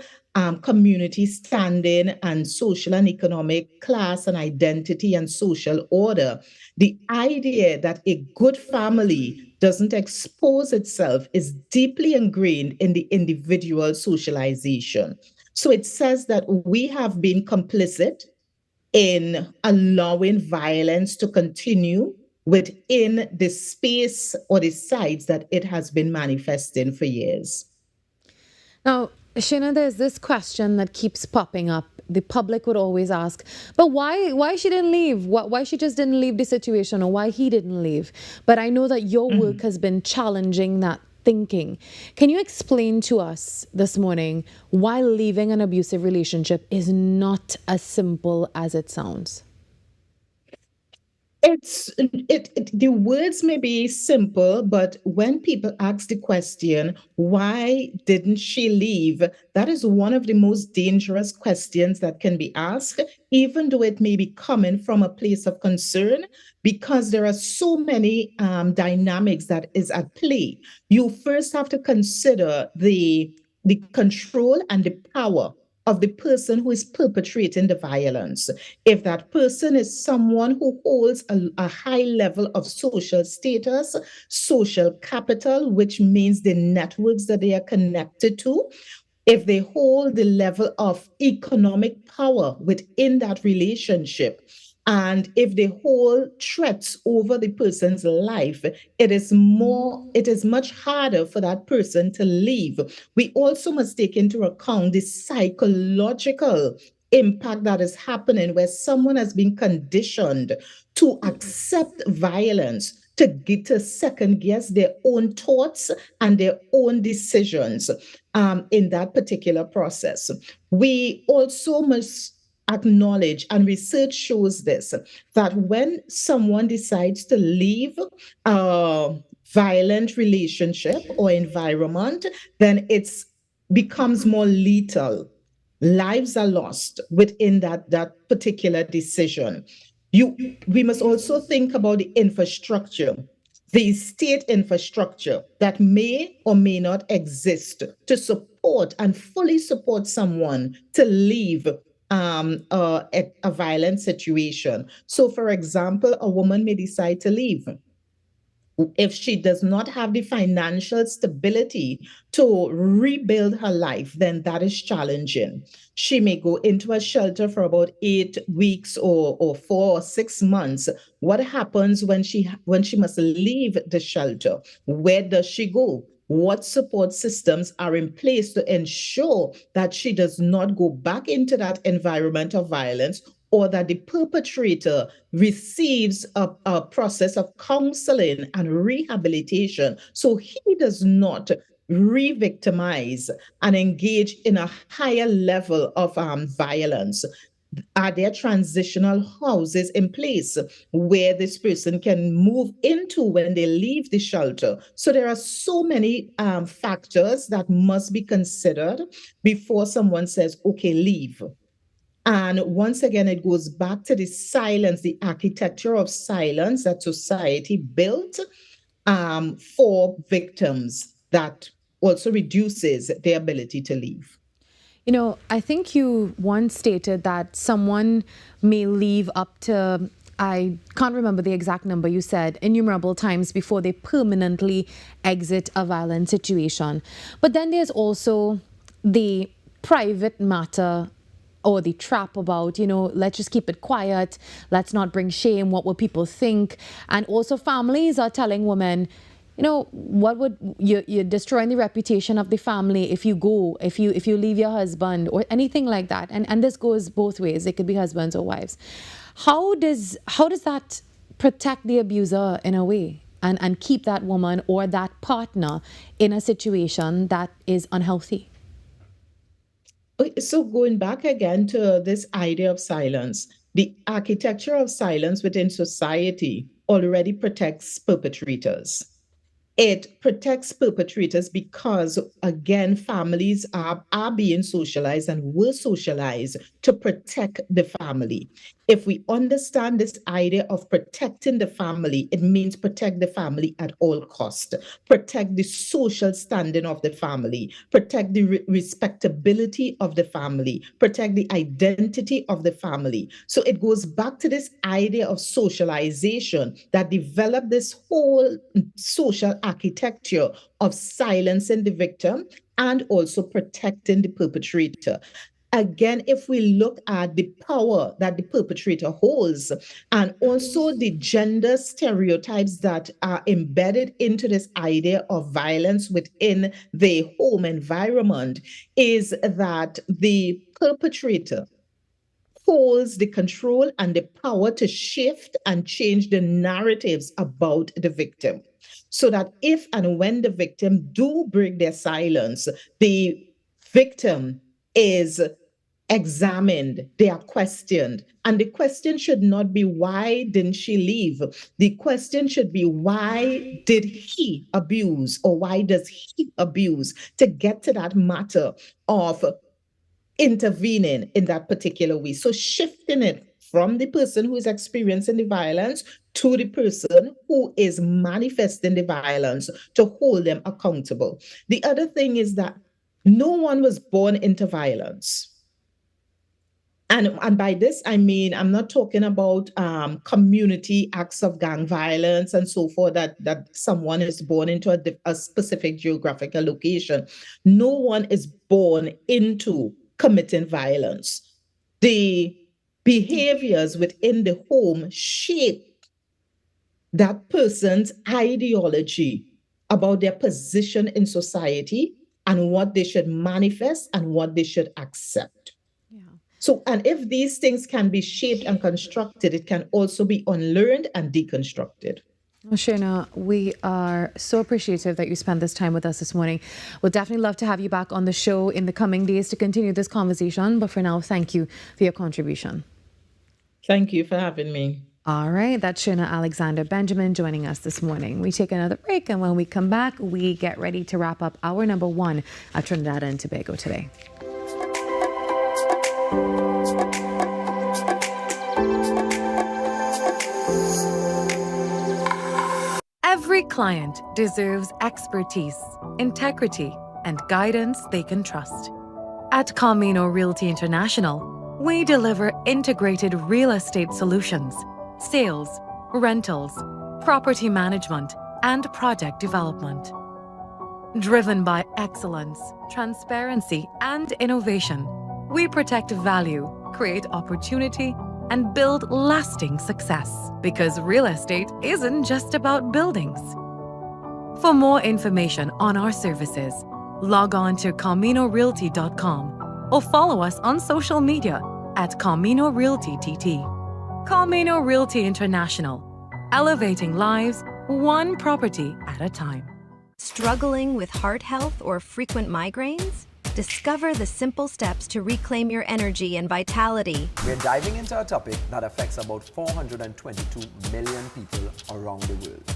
[SPEAKER 22] community standing, and social and economic class and identity and social order, the idea that a good family doesn't expose itself is deeply ingrained in the individual socialization. So it says that we have been complicit in allowing violence to continue within the space or the sites that it has been manifesting for years.
[SPEAKER 4] Now, Shina, there's this question that keeps popping up. The public would always ask, but why she didn't leave? Why she just didn't leave the situation, or why he didn't leave? But I know that your work has been challenging that thinking. Can you explain to us this morning why leaving an abusive relationship is not as simple as it sounds?
[SPEAKER 22] The words may be simple, but when people ask the question, why didn't she leave? That is one of the most dangerous questions that can be asked, even though it may be coming from a place of concern, because there are so many dynamics that is at play. You first have to consider the control and the power of the person who is perpetrating the violence. If that person is someone who holds a high level of social status, social capital, which means the networks that they are connected to, if they hold the level of economic power within that relationship, and if they hold threats over the person's life, it is much harder for that person to leave. We also must take into account the psychological impact that is happening where someone has been conditioned to accept violence, to second guess their own thoughts and their own decisions in that particular process. We also must acknowledge, and research shows this, that when someone decides to leave a violent relationship or environment, then it becomes more lethal. Lives are lost within that particular decision. We must also think about the infrastructure, the state infrastructure that may or may not exist to support and fully support someone to leave a violent situation. So, for example, a woman may decide to leave. If she does not have the financial stability to rebuild her life, then that is challenging. She may go into a shelter for about 8 weeks or 4 or 6 months. What happens when she must leave the shelter? Where does she go? What support systems are in place to ensure that she does not go back into that environment of violence, or that the perpetrator receives a process of counseling and rehabilitation so he does not re-victimize and engage in a higher level of violence? Are there transitional houses in place where this person can move into when they leave the shelter? So there are so many factors that must be considered before someone says, okay, leave. And once again, it goes back to the silence, the architecture of silence that society built for victims that also reduces their ability to leave.
[SPEAKER 4] You know, I think you once stated that someone may leave up to, I can't remember the exact number you said, innumerable times before they permanently exit a violent situation. But then there's also the private matter or the trap about, let's just keep it quiet. Let's not bring shame. What will people think? And also families are telling women, what would you're destroying the reputation of the family if you go, if you leave your husband or anything like that. And this goes both ways. It could be husbands or wives. How does that protect the abuser in a way and keep that woman or that partner in a situation that is unhealthy?
[SPEAKER 22] So going back again to this idea of silence, the architecture of silence within society already protects perpetrators. It protects perpetrators because, again, families are being socialized and were socialized to protect the family. If we understand this idea of protecting the family, it means protect the family at all cost, protect the social standing of the family, protect the respectability of the family, protect the identity of the family. So it goes back to this idea of socialization that developed this whole social architecture of silencing the victim and also protecting the perpetrator. Again, if we look at the power that the perpetrator holds and also the gender stereotypes that are embedded into this idea of violence within the home environment, is that the perpetrator holds the control and the power to shift and change the narratives about the victim. So that if and when the victim do break their silence, the victim is examined, they are questioned. And the question should not be, why didn't she leave? The question should be, why did he abuse or why does he abuse, to get to that matter of intervening in that particular way. So shifting it from the person who is experiencing the violence to the person who is manifesting the violence to hold them accountable. The other thing is that no one was born into violence. And by this, I mean, I'm not talking about community acts of gang violence and so forth, that someone is born into a specific geographical location. No one is born into committing violence. The behaviors within the home shape that person's ideology about their position in society and what they should manifest and what they should accept. So, and if these things can be shaped and constructed, it can also be unlearned and deconstructed.
[SPEAKER 4] Shayna, we are so appreciative that you spent this time with us this morning. We'll definitely love to have you back on the show in the coming days to continue this conversation. But for now, thank you for your contribution.
[SPEAKER 22] Thank you for having me.
[SPEAKER 4] All right, that's Shayna Alexander Benjamin joining us this morning. We take another break, and when we come back, we get ready to wrap up hour number 1 at Trinidad and Tobago Today.
[SPEAKER 20] Every client deserves expertise, integrity, and guidance they can trust. At Camino Realty International, we deliver integrated real estate solutions, sales, rentals, property management, and project development. Driven by excellence, transparency, and innovation, we protect value, create opportunity, and build lasting success. Because real estate isn't just about buildings. For more information on our services, log on to CaminoRealty.com or follow us on social media at Camino Realty TT. Camino Realty International, elevating lives one property at a time.
[SPEAKER 2] Struggling with heart health or frequent migraines? Discover the simple steps to reclaim your energy and vitality.
[SPEAKER 3] We're diving into a topic that affects about 422 million people around the world: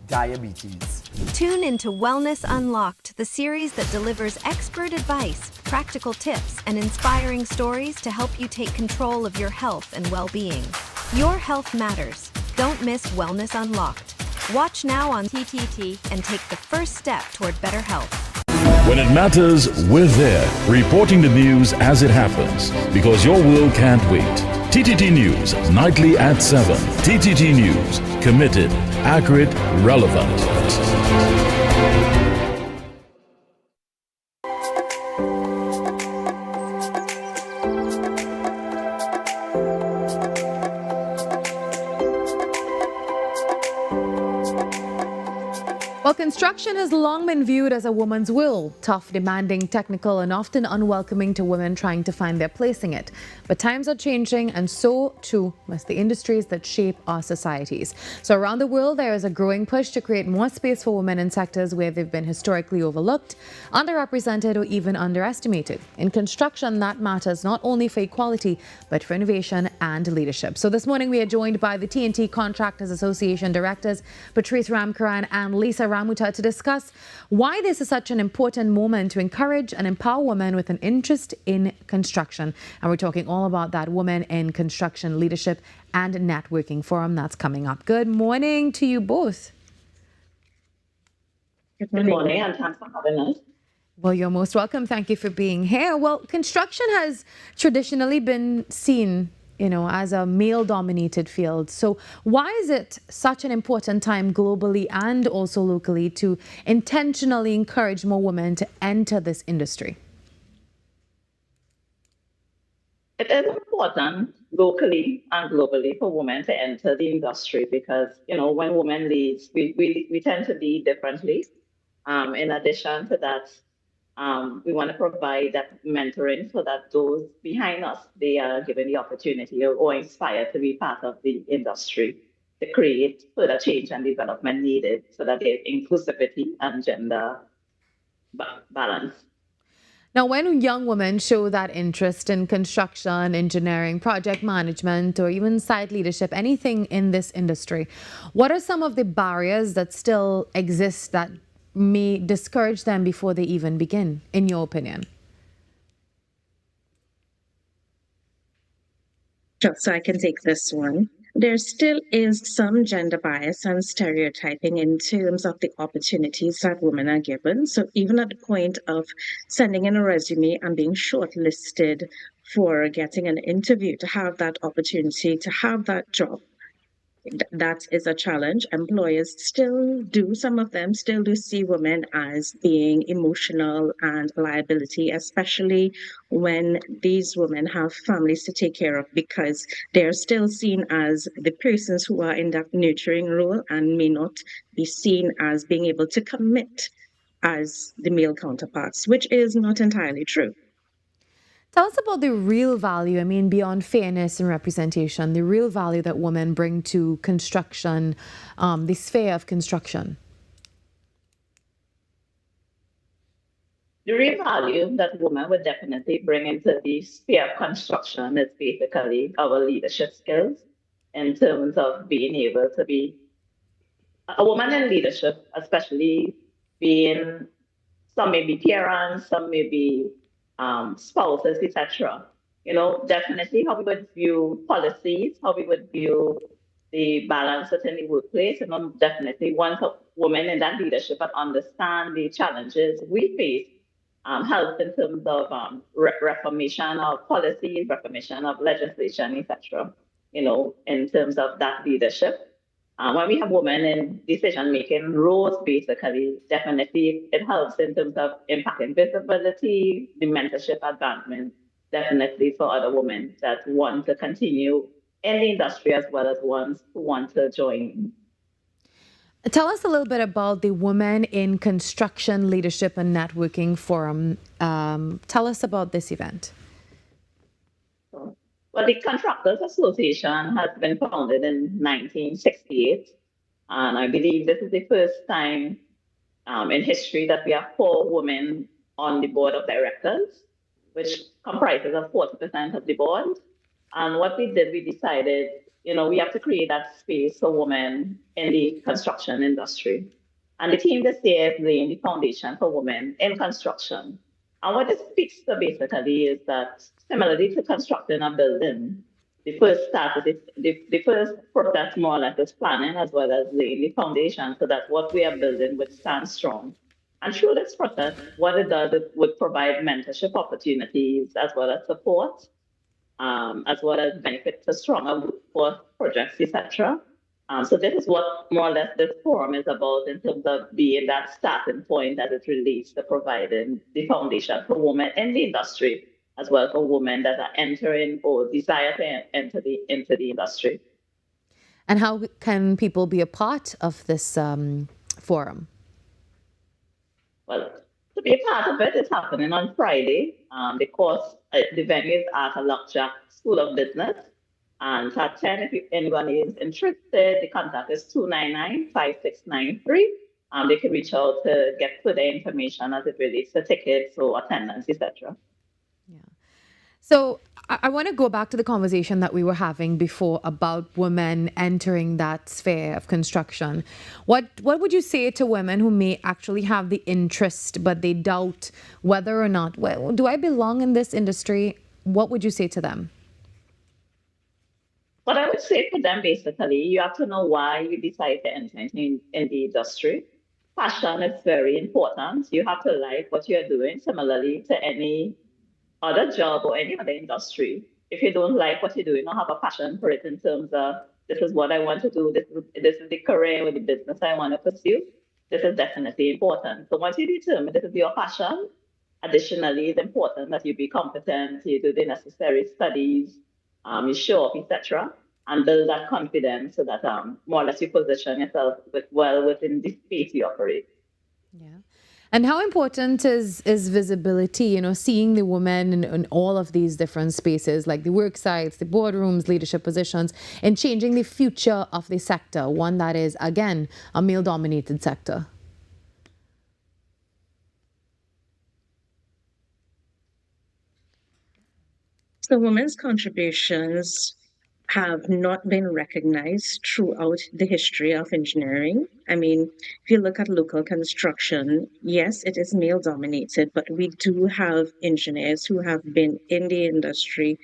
[SPEAKER 3] diabetes.
[SPEAKER 2] Tune into Wellness Unlocked, the series that delivers expert advice, practical tips, and inspiring stories to help you take control of your health and well-being. Your health matters. Don't miss Wellness Unlocked. Watch now on TTT and take the first step toward better health.
[SPEAKER 5] When it matters, we're there, reporting the news as it happens, because your world can't wait. TTT News, nightly at 7. TTT News, committed, accurate, relevant.
[SPEAKER 4] Well, construction has long been viewed as a woman's world, tough, demanding, technical, and often unwelcoming to women trying to find their place in it. But times are changing, and so too must the industries that shape our societies. So around the world, there is a growing push to create more space for women in sectors where they've been historically overlooked, underrepresented, or even underestimated. In construction, that matters not only for equality, but for innovation and leadership. So this morning, we are joined by the TNT Contractors Association directors, Patrice Ramkaran and Lisa Ramuta, to discuss why this is such an important moment to encourage and empower women with an interest in construction. And we're talking all about that Women in Construction Leadership and Networking Forum that's coming up. Good morning to you both.
[SPEAKER 1] Good morning, and thanks for having us.
[SPEAKER 4] Well, you're most welcome. Thank you for being here. Well, construction has traditionally been seen as a male-dominated field. So why is it such an important time globally and also locally to intentionally encourage more women to enter this industry?
[SPEAKER 1] It is important locally and globally for women to enter the industry because, when women lead, we tend to lead differently. In addition to that, we want to provide that mentoring so that those behind us, they are given the opportunity or inspired to be part of the industry to create further change and development needed so that there's inclusivity and gender balance.
[SPEAKER 4] Now, when young women show that interest in construction, engineering, project management, or even site leadership, anything in this industry, what are some of the barriers that still exist that may discourage them before they even begin, in your opinion?
[SPEAKER 6] Sure, so I can take this one. There still is some gender bias and stereotyping in terms of the opportunities that women are given. So even at the point of sending in a resume and being shortlisted for getting an interview, to have that opportunity, to have that job, that is a challenge. Employers some of them still do see women as being emotional and liability, especially when these women have families to take care of, because they're still seen as the persons who are in that nurturing role and may not be seen as being able to commit as the male counterparts, which is not entirely true.
[SPEAKER 4] Tell us about the real value, beyond fairness and representation, the real value that women bring to construction, the sphere of construction.
[SPEAKER 1] The real value that women would definitely bring into the sphere of construction is basically our leadership skills in terms of being able to be a woman in leadership, especially being, some may be parents, some may be spouses, etc. Definitely how we would view policies, how we would view the balance within the workplace, and definitely once a woman in that leadership and understand the challenges we face, help in terms of reformation of policies, reformation of legislation, etc. In terms of that leadership. When we have women in decision-making roles, basically, definitely it helps in terms of impacting visibility, the mentorship advancement, definitely for other women that want to continue in the industry as well as ones who want to join.
[SPEAKER 4] Tell us a little bit about the Women in Construction Leadership and Networking Forum. Tell us about this event.
[SPEAKER 1] Well, the Contractors Association has been founded in 1968, and I believe this is the first time in history that we have 4 women on the board of directors, which comprises of 40% of the board. And what we did, we decided, we have to create that space for women in the construction industry. And the team this year is laying the foundation for women in construction. And what it speaks to basically is that similarly to constructing a building, the first process more or less is planning as well as laying the foundation so that what we are building would stand strong. And through this process, what it does, it would provide mentorship opportunities as well as support, as well as benefits to stronger workforce projects, etc. So this is what more or less this forum is about in terms of being that starting point as it relates to providing the foundation for women in the industry, as well for women that are entering or desire to enter into the industry.
[SPEAKER 4] And how can people be a part of this forum?
[SPEAKER 1] Well, to be a part of it, it's happening on Friday. The venue is at a Lockjack School of Business. And at 10, if anyone is interested, the contact is 299-5693. They can reach out to get further information as it relates to tickets or attendance, etc.
[SPEAKER 4] So I want to go back to the conversation that we were having before about women entering that sphere of construction. What would you say to women who may actually have the interest, but they doubt whether or not, well, do I belong in this industry? What would you say to them?
[SPEAKER 1] What I would say to them, basically, you have to know why you decide to enter in the industry. Passion is very important. You have to like what you're doing, similarly to any other job or any other industry. If you don't like what you're doing or have a passion for it in terms of this is what I want to do, this is the career or the business I want to pursue, this is definitely important. So once you determine this is your passion, additionally, it's important that you be competent, you do the necessary studies, you show up, etc., and build that confidence so that more or less you position yourself well within the space you operate.
[SPEAKER 4] Yeah. And how important is visibility, you know, seeing the women in all of these different spaces, like the work sites, the boardrooms, leadership positions, and changing the future of the sector, one that is, again, a male-dominated sector?
[SPEAKER 6] So women's contributions have not been recognized throughout the history of engineering. I mean, if you look at local construction, yes, it is male dominated, but we do have engineers who have been in the industry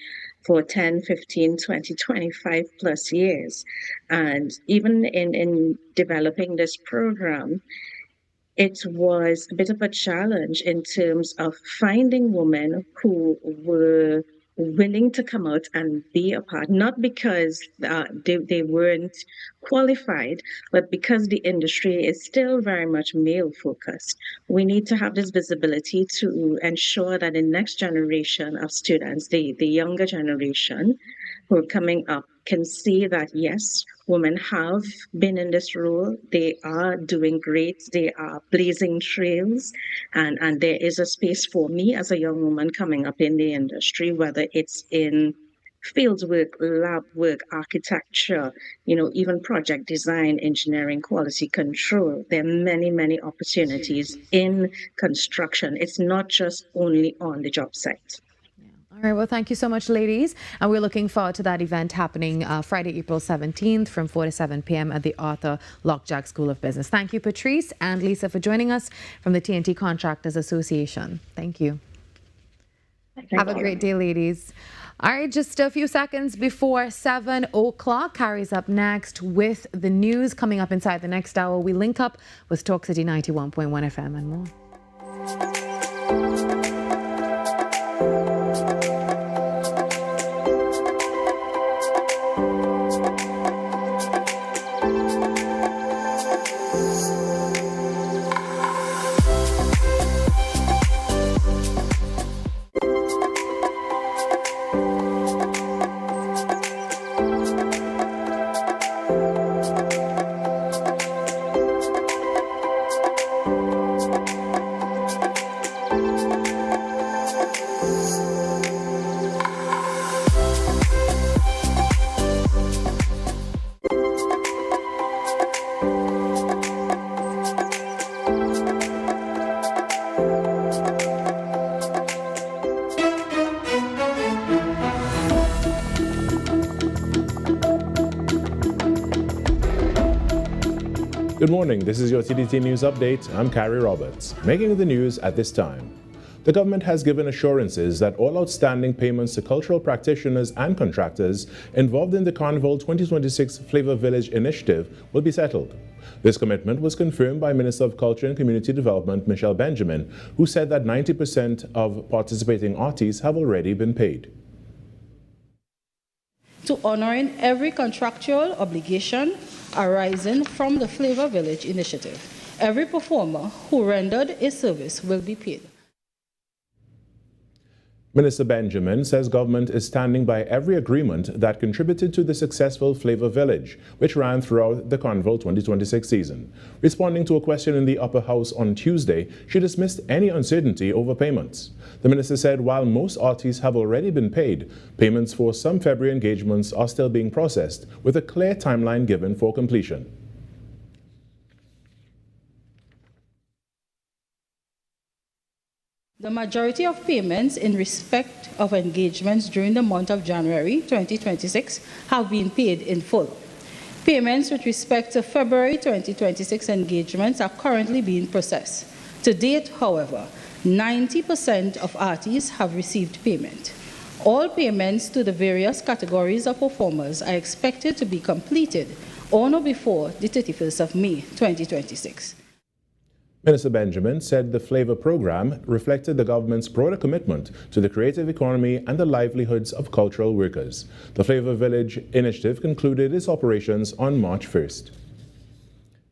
[SPEAKER 6] for 10, 15, 20, 25 plus years. And even in developing this program, it was a bit of a challenge in terms of finding women who were willing to come out and be a part, not because they weren't qualified, but because the industry is still very much male focused. We need to have this visibility to ensure that the next generation of students, the younger generation who are coming up, can see that yes, women have been in this role, they are doing great, they are blazing trails, and there is a space for me as a young woman coming up in the industry, whether it's in field work, lab work, architecture, you know, even project design, engineering, quality control. There are many, many opportunities in construction. It's not just only on the job site.
[SPEAKER 4] All right, well, thank you so much, ladies. And we're looking forward to that event happening Friday, April 17th from 4 to 7 p.m. at the Arthur Lockjack School of Business. Thank you, Patrice and Lisa, for joining us from the TNT Contractors Association. Thank you. Have a great day, ladies. All right, just a few seconds before 7 o'clock. Carrie's up next with the news. Coming up inside the next hour, we link up with Talk City 91.1 FM and more.
[SPEAKER 7] Good morning, this is your TDT News Update. I'm Carrie Roberts. Making the news at this time. The government has given assurances that all outstanding payments to cultural practitioners and contractors involved in the Carnival 2026 Flavor Village initiative will be settled. This commitment was confirmed by Minister of Culture and Community Development Michelle Benjamin, who said that 90% of participating artists have already been paid.
[SPEAKER 8] To honoring every contractual obligation arising from the Flavor Village initiative, every performer who rendered a service will be paid.
[SPEAKER 7] Minister Benjamin says government is standing by every agreement that contributed to the successful Flavor Village, which ran throughout the Carnival 2026 season. Responding to a question in the Upper House on Tuesday, she dismissed any uncertainty over payments. The minister said while most artists have already been paid, payments for some February engagements are still being processed, with a clear timeline given for completion.
[SPEAKER 8] The majority of payments in respect of engagements during the month of January 2026 have been paid in full. Payments with respect to February 2026 engagements are currently being processed. To date, however, 90% of artists have received payment. All payments to the various categories of performers are expected to be completed on or before the 31st of May 2026.
[SPEAKER 7] Minister Benjamin said the Flavor program reflected the government's broader commitment to the creative economy and the livelihoods of cultural workers. The Flavor Village initiative concluded its operations on March 1st.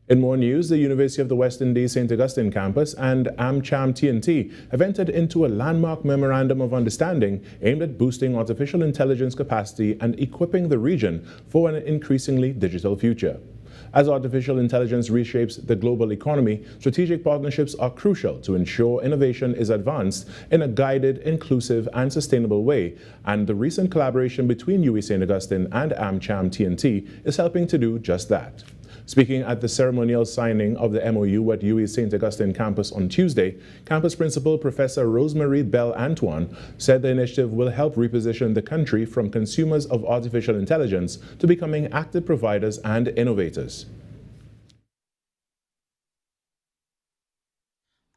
[SPEAKER 7] In more news, the University of the West Indies St. Augustine campus and AmCham TNT have entered into a landmark memorandum of understanding aimed at boosting artificial intelligence capacity and equipping the region for an increasingly digital future. As artificial intelligence reshapes the global economy, strategic partnerships are crucial to ensure innovation is advanced in a guided, inclusive, and sustainable way, and the recent collaboration between UWI St. Augustine and AmCham TNT is helping to do just that. Speaking at the ceremonial signing of the MOU at UWI St. Augustine campus on Tuesday, campus principal Professor Rosemary Bell Antoine said the initiative will help reposition the country from consumers of artificial intelligence to becoming active providers and innovators.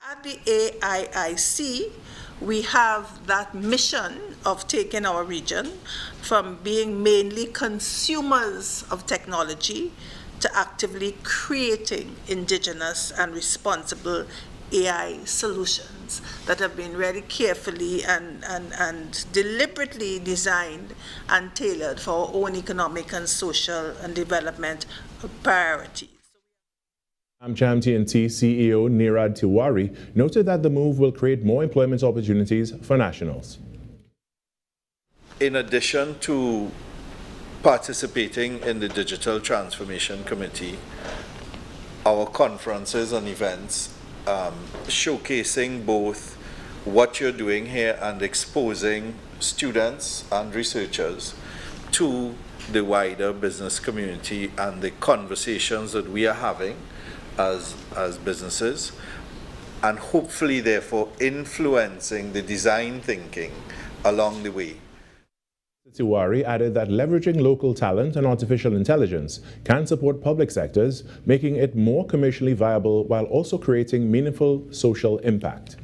[SPEAKER 23] At the AIIC, we have that mission of taking our region from being mainly consumers of technology to actively creating indigenous and responsible AI solutions that have been very carefully and deliberately designed and tailored for our own economic and social and development priorities.
[SPEAKER 7] AmCham TNT CEO Nirad Tiwari noted that the move will create more employment opportunities for nationals.
[SPEAKER 24] In addition to participating in the Digital Transformation Committee, our conferences and events showcasing both what you're doing here and exposing students and researchers to the wider business community and the conversations that we are having as businesses, and hopefully therefore influencing the design thinking along the way.
[SPEAKER 7] Tiwari added that leveraging local talent and artificial intelligence can support public sectors, making it more commercially viable while also creating meaningful social impact.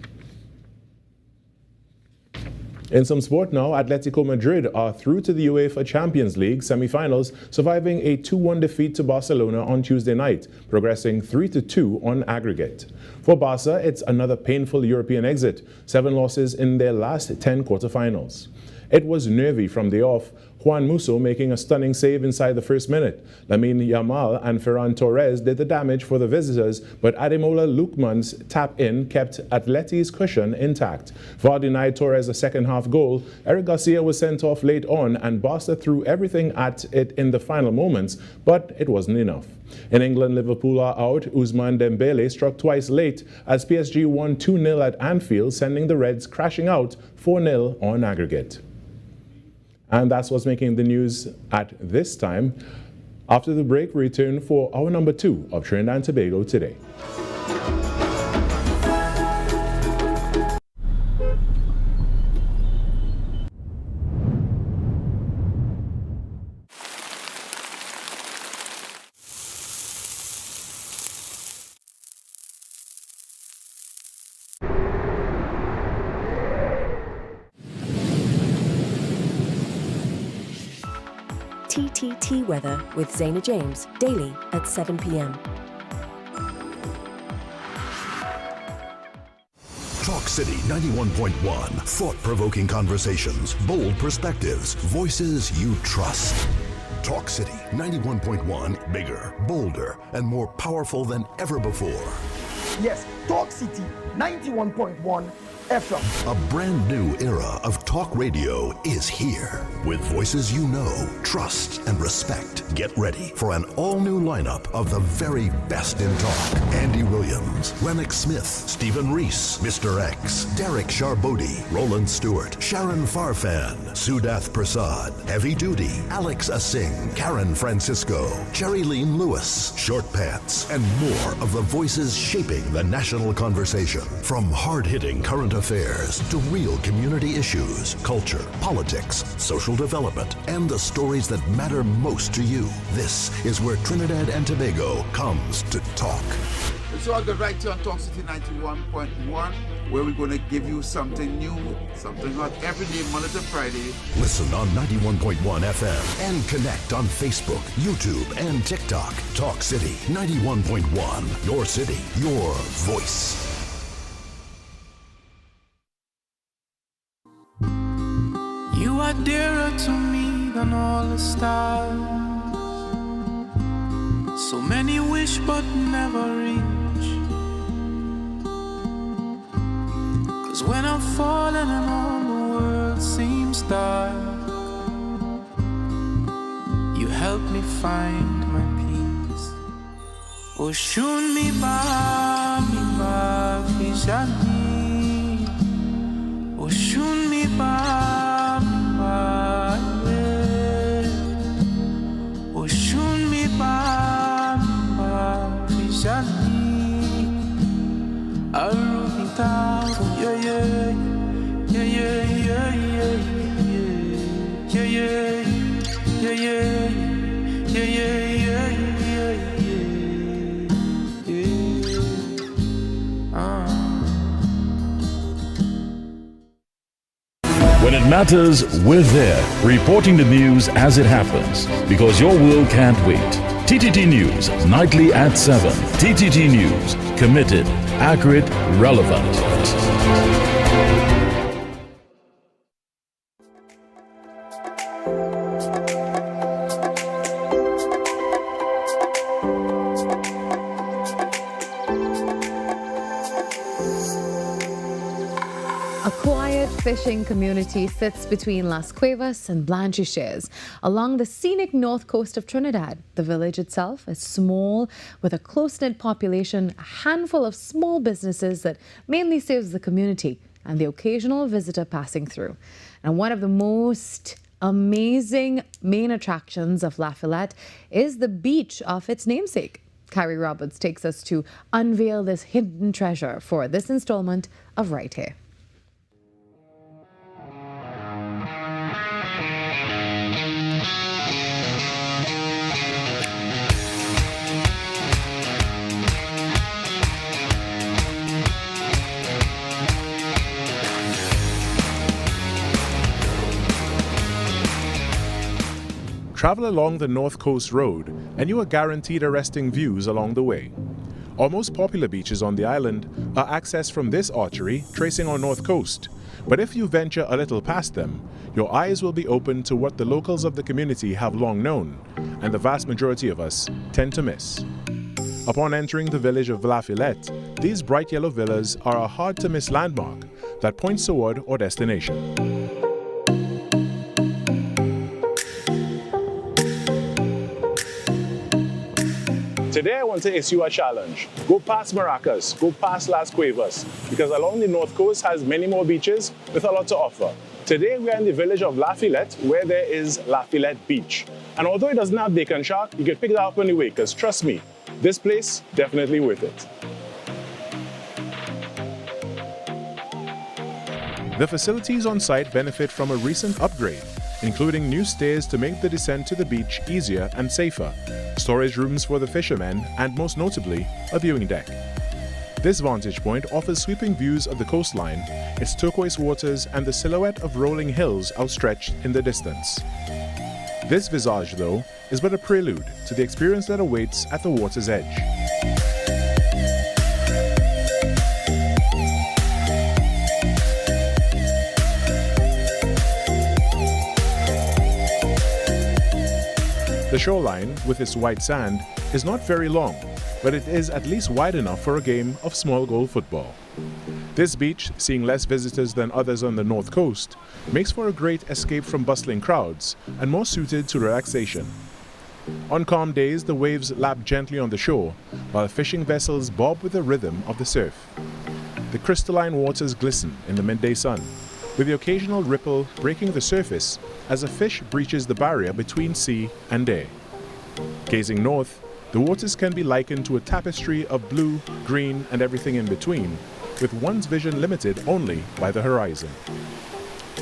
[SPEAKER 7] In some sport now, Atletico Madrid are through to the UEFA Champions League semi-finals, surviving a 2-1 defeat to Barcelona on Tuesday night, progressing 3-2 on aggregate. For Barca, it's another painful European exit, 7 losses in their last 10 quarterfinals. It was nervy from the off, Juan Musso making a stunning save inside the first minute. Lamine Yamal and Ferran Torres did the damage for the visitors, but Ademola Lookman's tap-in kept Atleti's cushion intact. VAR denied Torres a second-half goal. Eric Garcia was sent off late on, and Barca threw everything at it in the final moments, but it wasn't enough. In England, Liverpool are out. Ousmane Dembele struck twice late as PSG won 2-0 at Anfield, sending the Reds crashing out 4-0 on aggregate. And that's what's making the news at this time. After the break, we return for our number 2 of Trinidad and Tobago Today.
[SPEAKER 21] TTT Weather with Zaina James, daily at 7 p.m.
[SPEAKER 9] Talk City 91.1. Thought-provoking conversations, bold perspectives, voices you trust. Talk City 91.1. Bigger, bolder, and more powerful than ever before.
[SPEAKER 10] Yes, Talk City 91.1 FM.
[SPEAKER 9] A brand new era of talk radio is here. With voices you know, trust, and respect. Get ready for an all-new lineup of the very best in talk. Andy Williams, Lennox Smith, Stephen Reese, Mr. X, Derek Charbodi, Roland Stewart, Sharon Farfan, Sudath Prasad, Heavy Duty, Alex Asing, Karen Francisco, Cherry-Leen Lewis, Short Pants, and more of the voices shaping the national conversation. From hard-hitting current affairs to real community issues, culture, politics, social development, and the stories that matter most to you. This is where Trinidad and Tobago comes to talk.
[SPEAKER 11] So I'll go right here on Talk City 91.1, where we're going to give you something new, something hot every day, Monday to Friday.
[SPEAKER 9] Listen on 91.1 FM and connect on Facebook, YouTube, and TikTok. Talk City 91.1. Your city, your voice.
[SPEAKER 18] You are dearer to me than all the stars. So many wish but never reach. 'Cause when I'm falling and all the world seems dark, you help me find my peace. Oh, shun mi ba vijani. Oh, shun mi ba.
[SPEAKER 5] When it matters, we're there, reporting the news as it happens, because your world can't wait. TTT News, nightly at 7. TTT News, committed, accurate, relevant.
[SPEAKER 4] Fishing community sits between Las Cuevas and Blanchisseries along the scenic north coast of Trinidad. The village itself is small with a close-knit population, a handful of small businesses that mainly serves the community and the occasional visitor passing through. And one of the most amazing main attractions of Lafayette is the beach of its namesake. Carrie Roberts takes us to unveil this hidden treasure for this installment of Right Here.
[SPEAKER 7] Travel along the North Coast Road and you are guaranteed arresting views along the way. Our most popular beaches on the island are accessed from this artery tracing our north coast, but if you venture a little past them, your eyes will be open to what the locals of the community have long known, and the vast majority of us tend to miss. Upon entering the village of Lafayette, these bright yellow villas are a hard-to-miss landmark that points toward our destination. Today I want to issue a challenge. Go past Maracas, go past Las Cuevas, because along the north coast has many more beaches with a lot to offer. Today we are in the village of Lafayette, where there is Lafayette Beach. And although it doesn't have bacon shark, you can pick that up on the way, because trust me, this place, definitely worth it. The facilities on site benefit from a recent upgrade, including new stairs to make the descent to the beach easier and safer, storage rooms for the fishermen, and most notably, a viewing deck. This vantage point offers sweeping views of the coastline, its turquoise waters, and the silhouette of rolling hills outstretched in the distance. This visage, though, is but a prelude to the experience that awaits at the water's edge. The shoreline, with its white sand, is not very long, but it is at least wide enough for a game of small goal football. This beach, seeing less visitors than others on the north coast, makes for a great escape from bustling crowds and more suited to relaxation. On calm days, the waves lap gently on the shore, while fishing vessels bob with the rhythm of the surf. The crystalline waters glisten in the midday sun, with the occasional ripple breaking the surface as a fish breaches the barrier between sea and air. Gazing north, the waters can be likened to a tapestry of blue, green, and everything in between, with one's vision limited only by the horizon.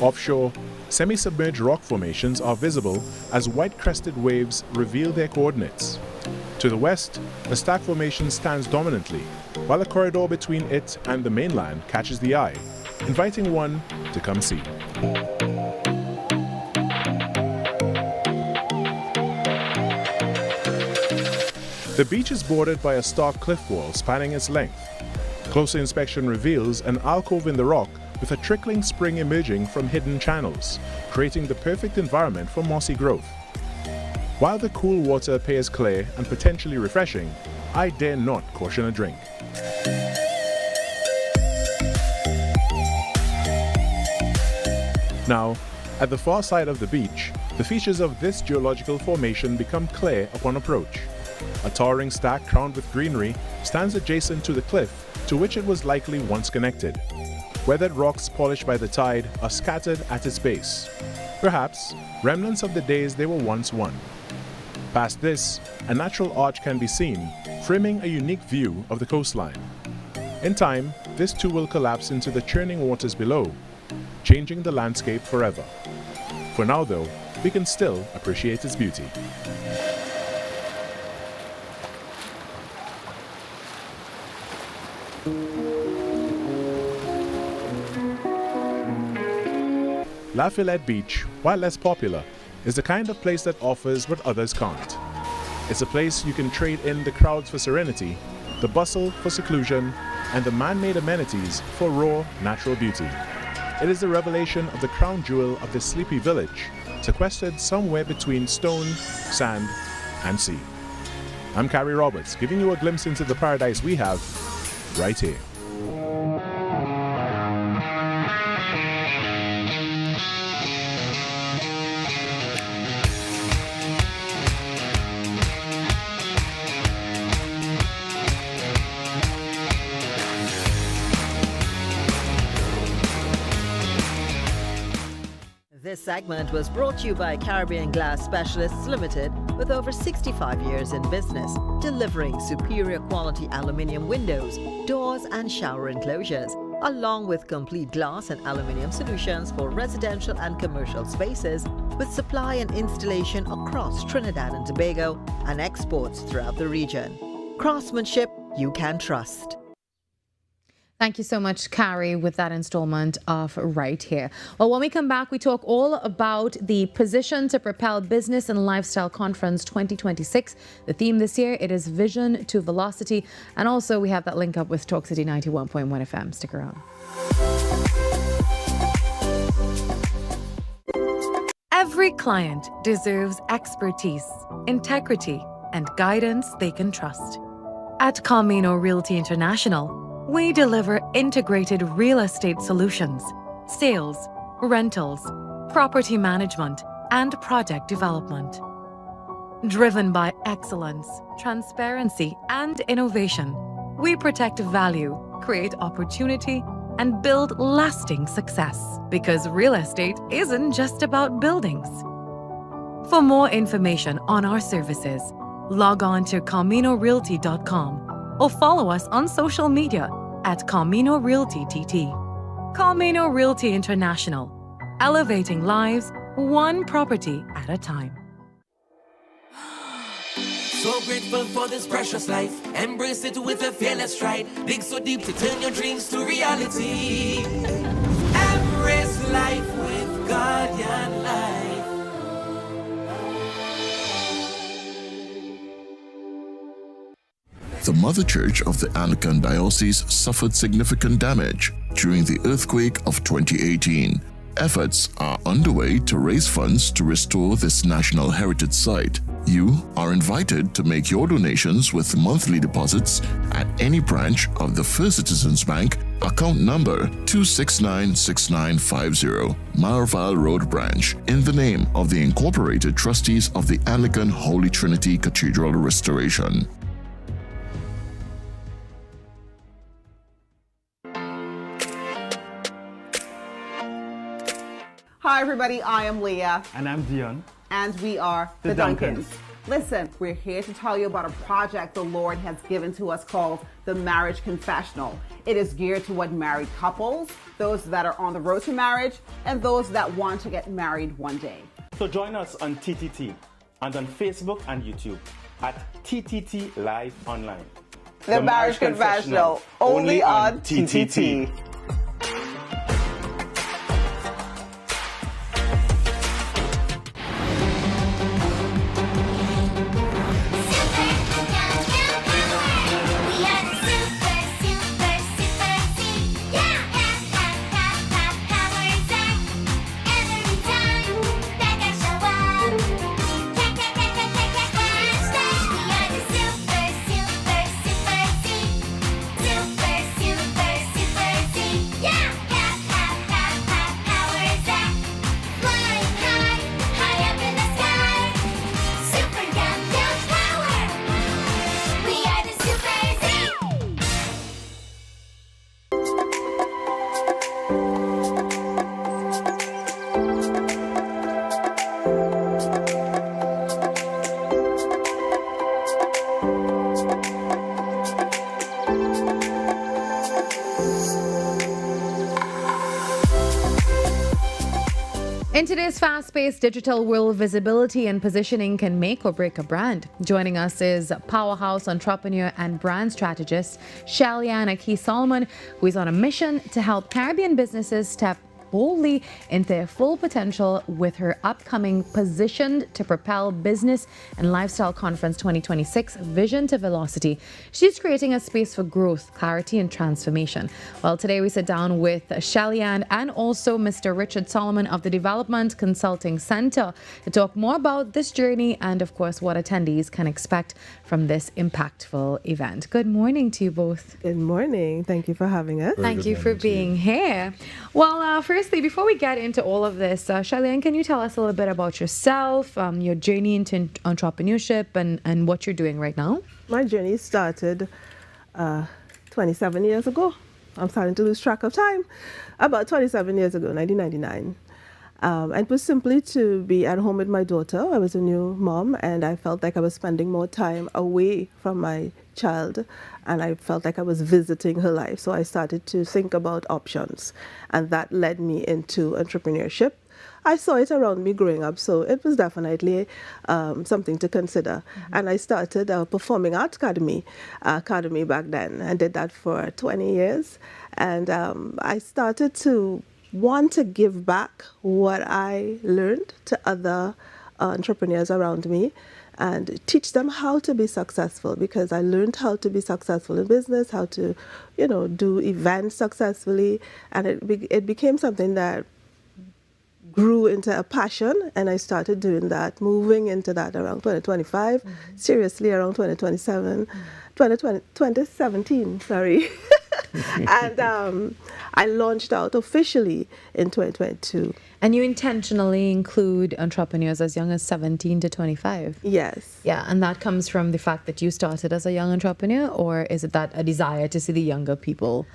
[SPEAKER 7] Offshore, semi-submerged rock formations are visible as white-crested waves reveal their coordinates. To the west, a stack formation stands dominantly, while a corridor between it and the mainland catches the eye, inviting one to come see. The beach is bordered by a stark cliff wall spanning its length. Closer inspection reveals an alcove in the rock with a trickling spring emerging from hidden channels, creating the perfect environment for mossy growth. While the cool water appears clear and potentially refreshing, I dare not caution a drink. Now, at the far side of the beach, the features of this geological formation become clear upon approach. A towering stack crowned with greenery stands adjacent to the cliff to which it was likely once connected. Weathered rocks polished by the tide are scattered at its base. Perhaps remnants of the days they were once one. Past this, a natural arch can be seen, framing a unique view of the coastline. In time, this too will collapse into the churning waters below, changing the landscape forever. For now, though, we can still appreciate its beauty. Lafayette Beach, while less popular, is the kind of place that offers what others can't. It's a place you can trade in the crowds for serenity, the bustle for seclusion, and the man-made amenities for raw, natural beauty. It is the revelation of the crown jewel of this sleepy village, sequestered somewhere between stone, sand, and sea. I'm Carrie Roberts, giving you a glimpse into the paradise we have right here.
[SPEAKER 12] This segment was brought to you by Caribbean Glass Specialists Limited, with over 65 years in business, delivering superior quality aluminium windows, doors and shower enclosures, along with complete glass and aluminium solutions for residential and commercial spaces, with supply and installation across Trinidad and Tobago and exports throughout the region. Craftsmanship you can trust.
[SPEAKER 4] Thank you so much, Carrie, with that installment of Right Here. Well, when we come back, we talk all about the Position to Propel Business and Lifestyle Conference 2026. The theme this year, it is Vision to Velocity. And also, we have that link up with Talk City 91.1 FM. Stick around.
[SPEAKER 20] Every client deserves expertise, integrity, and guidance they can trust. At Camino Realty International, we deliver integrated real estate solutions, sales, rentals, property management, and project development. Driven by excellence, transparency, and innovation, we protect value, create opportunity, and build lasting success. Because real estate isn't just about buildings. For more information on our services, log on to CaminoRealty.com or follow us on social media at Camino Realty TT. Camino Realty International, elevating lives one property at a time.
[SPEAKER 18] So grateful for this precious life. Embrace it with a fearless stride. Dig so deep to turn your dreams to reality. Embrace life with Guardian Life.
[SPEAKER 13] The Mother Church of the Anglican Diocese suffered significant damage during the earthquake of 2018. Efforts are underway to raise funds to restore this national heritage site. You are invited to make your donations with monthly deposits at any branch of the First Citizens Bank, account number 2696950, Marval Road Branch, in the name of the Incorporated Trustees of the Anglican Holy Trinity Cathedral Restoration.
[SPEAKER 14] Hi everybody, I am Leah.
[SPEAKER 15] And I'm Dion.
[SPEAKER 14] And we are
[SPEAKER 15] The
[SPEAKER 14] Duncans. Listen, we're here to tell you about a project the Lord has given to us called the Marriage Confessional. It is geared toward married couples, those that are on the road to marriage, and those that want to get married one day.
[SPEAKER 15] So join us on TTT and on Facebook and YouTube at TTT Live Online.
[SPEAKER 14] The Marriage Confessional, only on TTT.
[SPEAKER 4] In today's fast-paced digital world, visibility and positioning can make or break a brand. Joining us is powerhouse entrepreneur and brand strategist Shaliana Key-Solomon, who is on a mission to help Caribbean businesses step boldly into their full potential with her upcoming Positioned to Propel Business and Lifestyle Conference 2026 Vision to Velocity. She's creating a space for growth, clarity, and transformation. Well, today we sit down with Shalian and also Mr. Richard Solomon of the Development Consulting Center to talk more about this journey and, of course, what attendees can expect from this impactful event. Good morning to you both.
[SPEAKER 16] Good morning. Thank you for having us.
[SPEAKER 4] Thank you for being here. Well, firstly, before we get into all of this, Shalian, can you tell us a little bit about yourself, your journey into entrepreneurship and what you're doing right now?
[SPEAKER 16] My journey started 27 years ago. I'm starting to lose track of time. About 27 years ago, 1999. And it was simply to be at home with my daughter. I was a new mom, and I felt like I was spending more time away from my child, and I felt like I was visiting her life. So I started to think about options, and that led me into entrepreneurship. I saw it around me growing up, so it was definitely something to consider. Mm-hmm. And I started a performing arts academy back then, and did that for 20 years. And I started to want to give back what I learned to other entrepreneurs around me and teach them how to be successful, because I learned how to be successful in business, how to, do events successfully, and it became something that grew into a passion, and I started doing that, moving into that around 2025, seriously around 2027, 2017, sorry. And I launched out officially in 2022.
[SPEAKER 4] And you intentionally include entrepreneurs as young as 17 to 25?
[SPEAKER 16] Yes.
[SPEAKER 4] Yeah, and that comes from the fact that you started as a young entrepreneur, or is it that a desire to see the younger people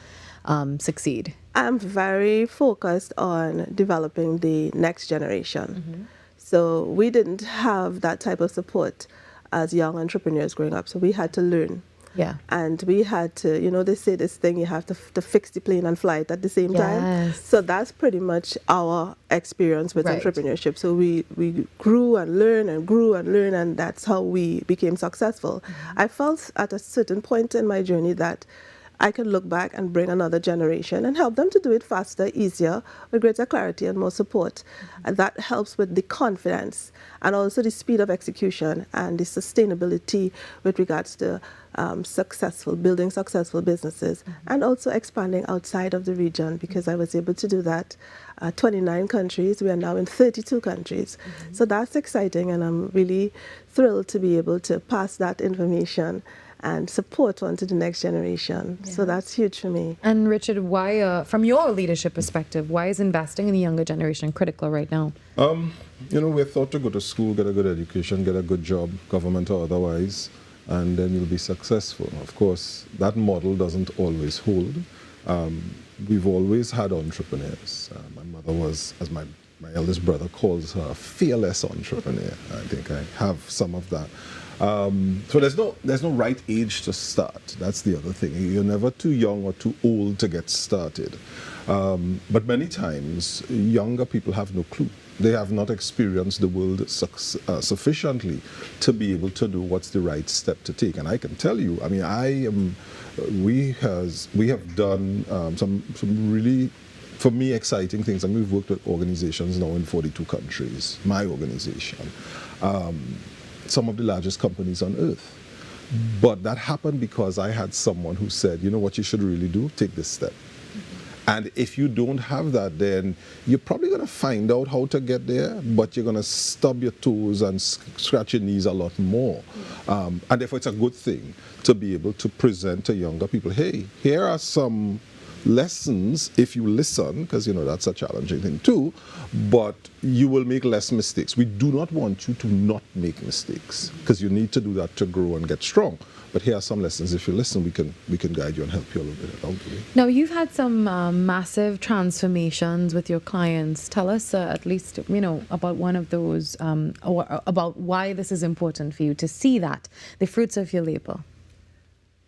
[SPEAKER 4] succeed?
[SPEAKER 16] I'm very focused on developing the next generation. Mm-hmm. So we didn't have that type of support as young entrepreneurs growing up, so we had to learn.
[SPEAKER 4] Yeah.
[SPEAKER 16] And we had to, they say this thing, you have to fix the plane and fly it at the same time. So that's pretty much our experience with entrepreneurship. So we grew and learned and grew and learned, and that's how we became successful. Mm-hmm. I felt at a certain point in my journey that I can look back and bring another generation and help them to do it faster, easier, with greater clarity and more support. And that helps with the confidence and also the speed of execution and the sustainability with regards to building successful businesses and also expanding outside of the region, because I was able to do that. 29 countries, we are now in 32 countries. So that's exciting, and I'm really thrilled to be able to pass that information and support on to the next generation. So that's huge for me.
[SPEAKER 4] And Richard, why, from your leadership perspective, why is investing in the younger generation critical right now?
[SPEAKER 3] We're taught to go to school, get a good education, get a good job, government or otherwise, and then you'll be successful. Of course, that model doesn't always hold. We've always had entrepreneurs. My mother was, as my eldest brother calls her, a fearless entrepreneur. I think I have some of that. So there's no right age to start. That's the other thing. You're never too young or too old to get started. But many times, younger people have no clue. They have not experienced the world sufficiently to be able to know what's the right step to take. And I can tell you, I mean, we have done some really, for me, exciting things. And we've worked with organizations now in 42 countries, my organization. Some of the largest companies on earth. But that happened because I had someone who said, you know what you should really do? Take this step. And if you don't have that, then you're probably going to find out how to get there, but you're going to stub your toes and scratch your knees a lot more. And therefore, it's a good thing to be able to present to younger people, hey, here are some lessons if you listen, because that's a challenging thing too, but you will make less mistakes. We do not want you to not make mistakes, because you need to do that to grow and get strong. But here are some lessons. If you listen, we can guide you and help you a little bit along the way.
[SPEAKER 4] Now, you've had some massive transformations with your clients. Tell us at least, about one of those, or about why this is important for you to see that, the fruits of your labor.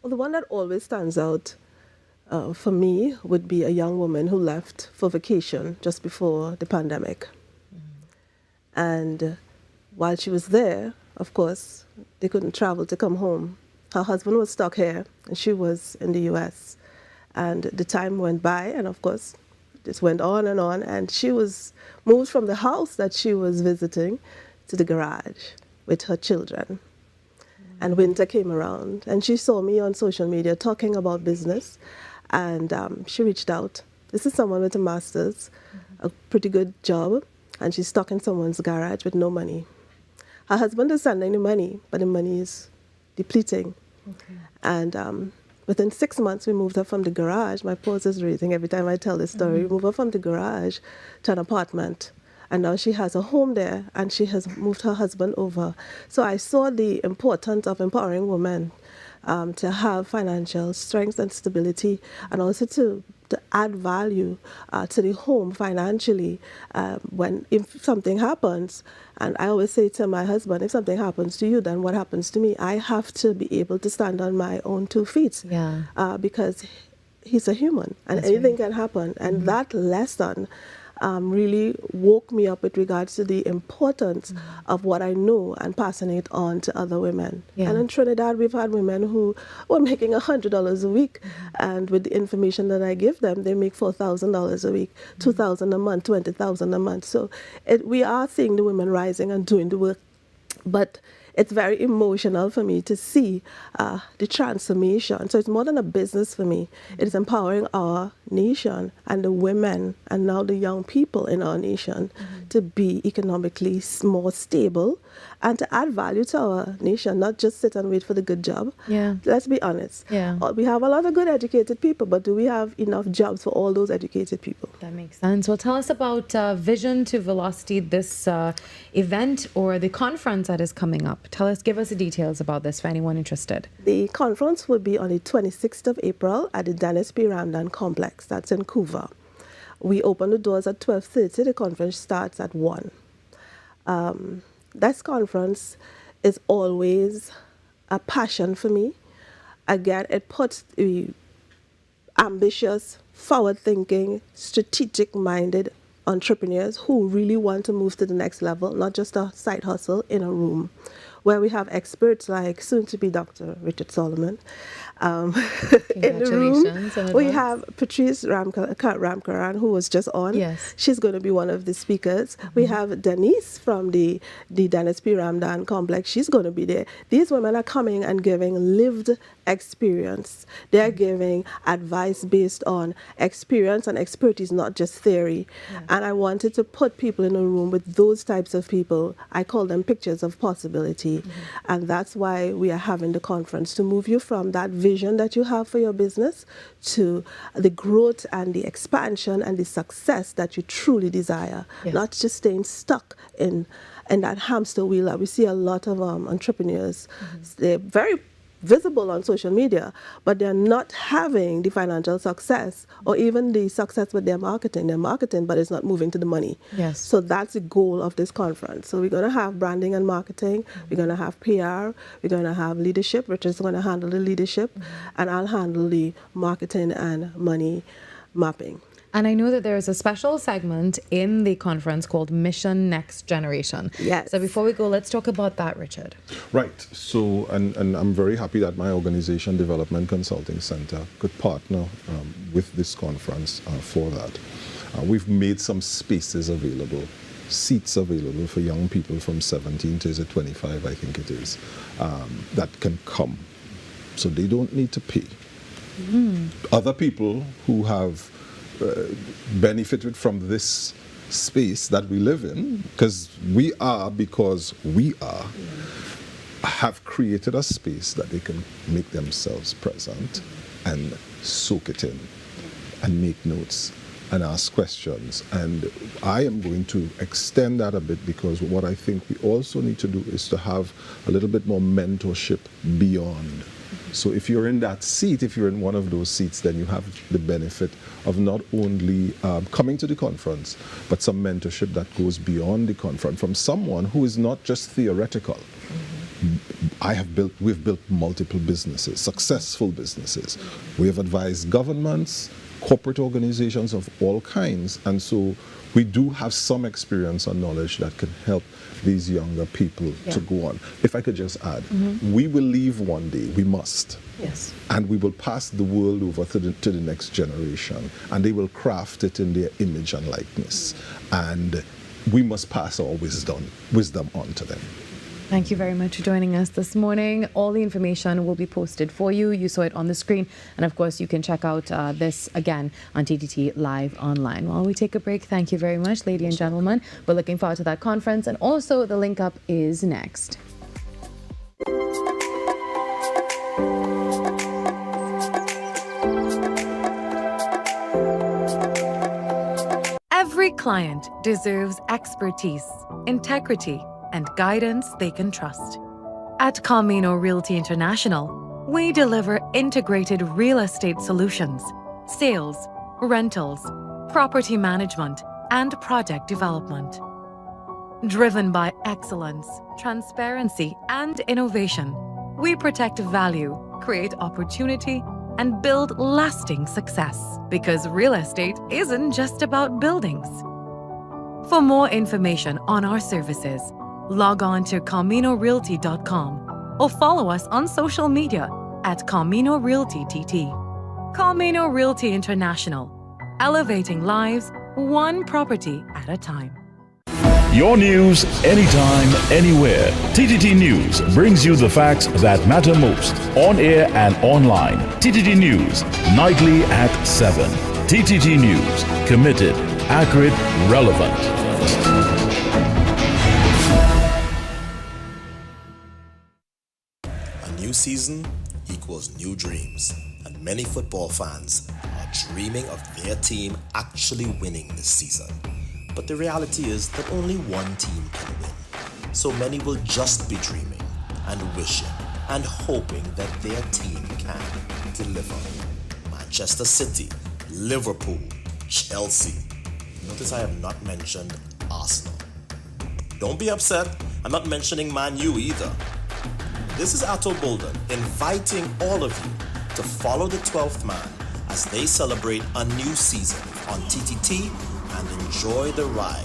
[SPEAKER 16] Well, the one that always stands out for me would be a young woman who left for vacation just before the pandemic. And while she was there, of course, they couldn't travel to come home. Her husband was stuck here, and she was in the US. And the time went by, and of course, this went on, and she was moved from the house that she was visiting to the garage with her children. And winter came around, and she saw me on social media talking about business, and she reached out. This is someone with a master's, a pretty good job, and she's stuck in someone's garage with no money. Her husband is sending the money, but the money is depleting. And within 6 months, we moved her from the garage. My pulse is raising every time I tell this story. We moved her from the garage to an apartment. And now she has a home there, and she has moved her husband over. So I saw the importance of empowering women to have financial strength and stability, and also to add value to the home financially if something happens. And I always say to my husband, if something happens to you, then what happens to me? I have to be able to stand on my own 2 feet, because he's a human, and anything can happen. And that lesson really woke me up with regards to the importance of what I know and passing it on to other women. And in Trinidad, we've had women who were making $100 a week, and with the information that I give them, they make $4,000 a week, $2,000 a month, $20,000 a month. So we are seeing the women rising and doing the work, but it's very emotional for me to see the transformation. So it's more than a business for me. It is empowering our nation and the women and now the young people in our nation to be economically more stable and to add value to our nation, not just sit and wait for the good job. Let's be honest. We have a lot of good educated people, but do we have enough jobs for all those educated people?
[SPEAKER 4] That makes sense. Well, tell us about Vision to Velocity, this event or the conference that is coming up. Give us the details about this for anyone interested.
[SPEAKER 16] The conference will be on the 26th of April at the Dennis P. Ramdan Complex. That's in Couva. We open the doors at 12:30. The conference starts at 1. This conference is always a passion for me. Again, it puts the ambitious, forward-thinking, strategic-minded entrepreneurs who really want to move to the next level, not just a side hustle, in a room where we have experts like soon-to-be Dr. Richard Solomon. In the room, we have Patrice Ramkaran, who was just on.
[SPEAKER 4] Yes.
[SPEAKER 16] She's going to be one of the speakers. We have Denise from the Dennis P. Ramdan Complex. She's going to be there. These women are coming and giving lived experience. They're giving advice based on experience and expertise, not just theory. And I wanted to put people in a room with those types of people. I call them pictures of possibility. And that's why we are having the conference, to move you from that vision that you have for your business to the growth and the expansion and the success that you truly desire, not just staying stuck in that hamster wheel that we see a lot of entrepreneurs. They're very visible on social media, but they're not having the financial success or even the success with their marketing. They're marketing, but it's not moving to the money.
[SPEAKER 4] Yes.
[SPEAKER 16] So that's the goal of this conference. So we're going to have branding and marketing. We're going to have PR. We're going to have leadership. Richard's going to handle the leadership, and I'll handle the marketing and money mapping.
[SPEAKER 4] And I know that there is a special segment in the conference called Mission Next Generation.
[SPEAKER 16] Yes.
[SPEAKER 4] So before we go, let's talk about that, Richard.
[SPEAKER 3] Right. So, and I'm very happy that my organization, Development Consulting Center, could partner with this conference for that. We've made some spaces available, seats available for young people from 17 to 25, I think it is, that can come. So they don't need to pay. Other people who have benefited from this space that we live in, because we have created a space that they can make themselves present and soak it in and make notes and ask questions. And I am going to extend that a bit, because what I think we also need to do is to have a little bit more mentorship beyond. So if you're in that seat, if you're in one of those seats, then you have the benefit of not only coming to the conference, but some mentorship that goes beyond the conference from someone who is not just theoretical. We've built multiple businesses, successful businesses. We have advised governments, corporate organizations of all kinds, and so we do have some experience and knowledge that can help these younger people to go on. If I could just add, we will leave one day, we must.
[SPEAKER 4] Yes.
[SPEAKER 3] And we will pass the world over to the next generation, and they will craft it in their image and likeness. And we must pass our wisdom on to them.
[SPEAKER 4] Thank you very much for joining us this morning. All the information will be posted for you. You saw it on the screen. And of course, you can check out this again on TTT Live Online. While we take a break, thank you very much, ladies and gentlemen. We're looking forward to that conference. And also, the link up is next.
[SPEAKER 20] Every client deserves expertise, integrity, and guidance they can trust. At Camino Realty International, we deliver integrated real estate solutions, sales, rentals, property management, and project development. Driven by excellence, transparency, and innovation, we protect value, create opportunity, and build lasting success. Because real estate isn't just about buildings. For more information on our services, log on to CaminoRealty.com or follow us on social media at Camino Realty TT. Camino Realty International, elevating lives one property at a time.
[SPEAKER 5] Your news, anytime, anywhere. TTT News brings you the facts that matter most, on air and online. TTT News, nightly at 7. TTT News, committed, accurate, relevant.
[SPEAKER 2] New season equals new dreams, and many football fans are dreaming of their team actually winning this season. But the reality is that only one team can win. So many will just be dreaming and wishing and hoping that their team can deliver. Manchester City, Liverpool, Chelsea. Notice I have not mentioned Arsenal. Don't be upset, I'm not mentioning Man U either. This is Atto Bolden inviting all of you to follow the 12th man as they celebrate a new season on TTT and enjoy the ride.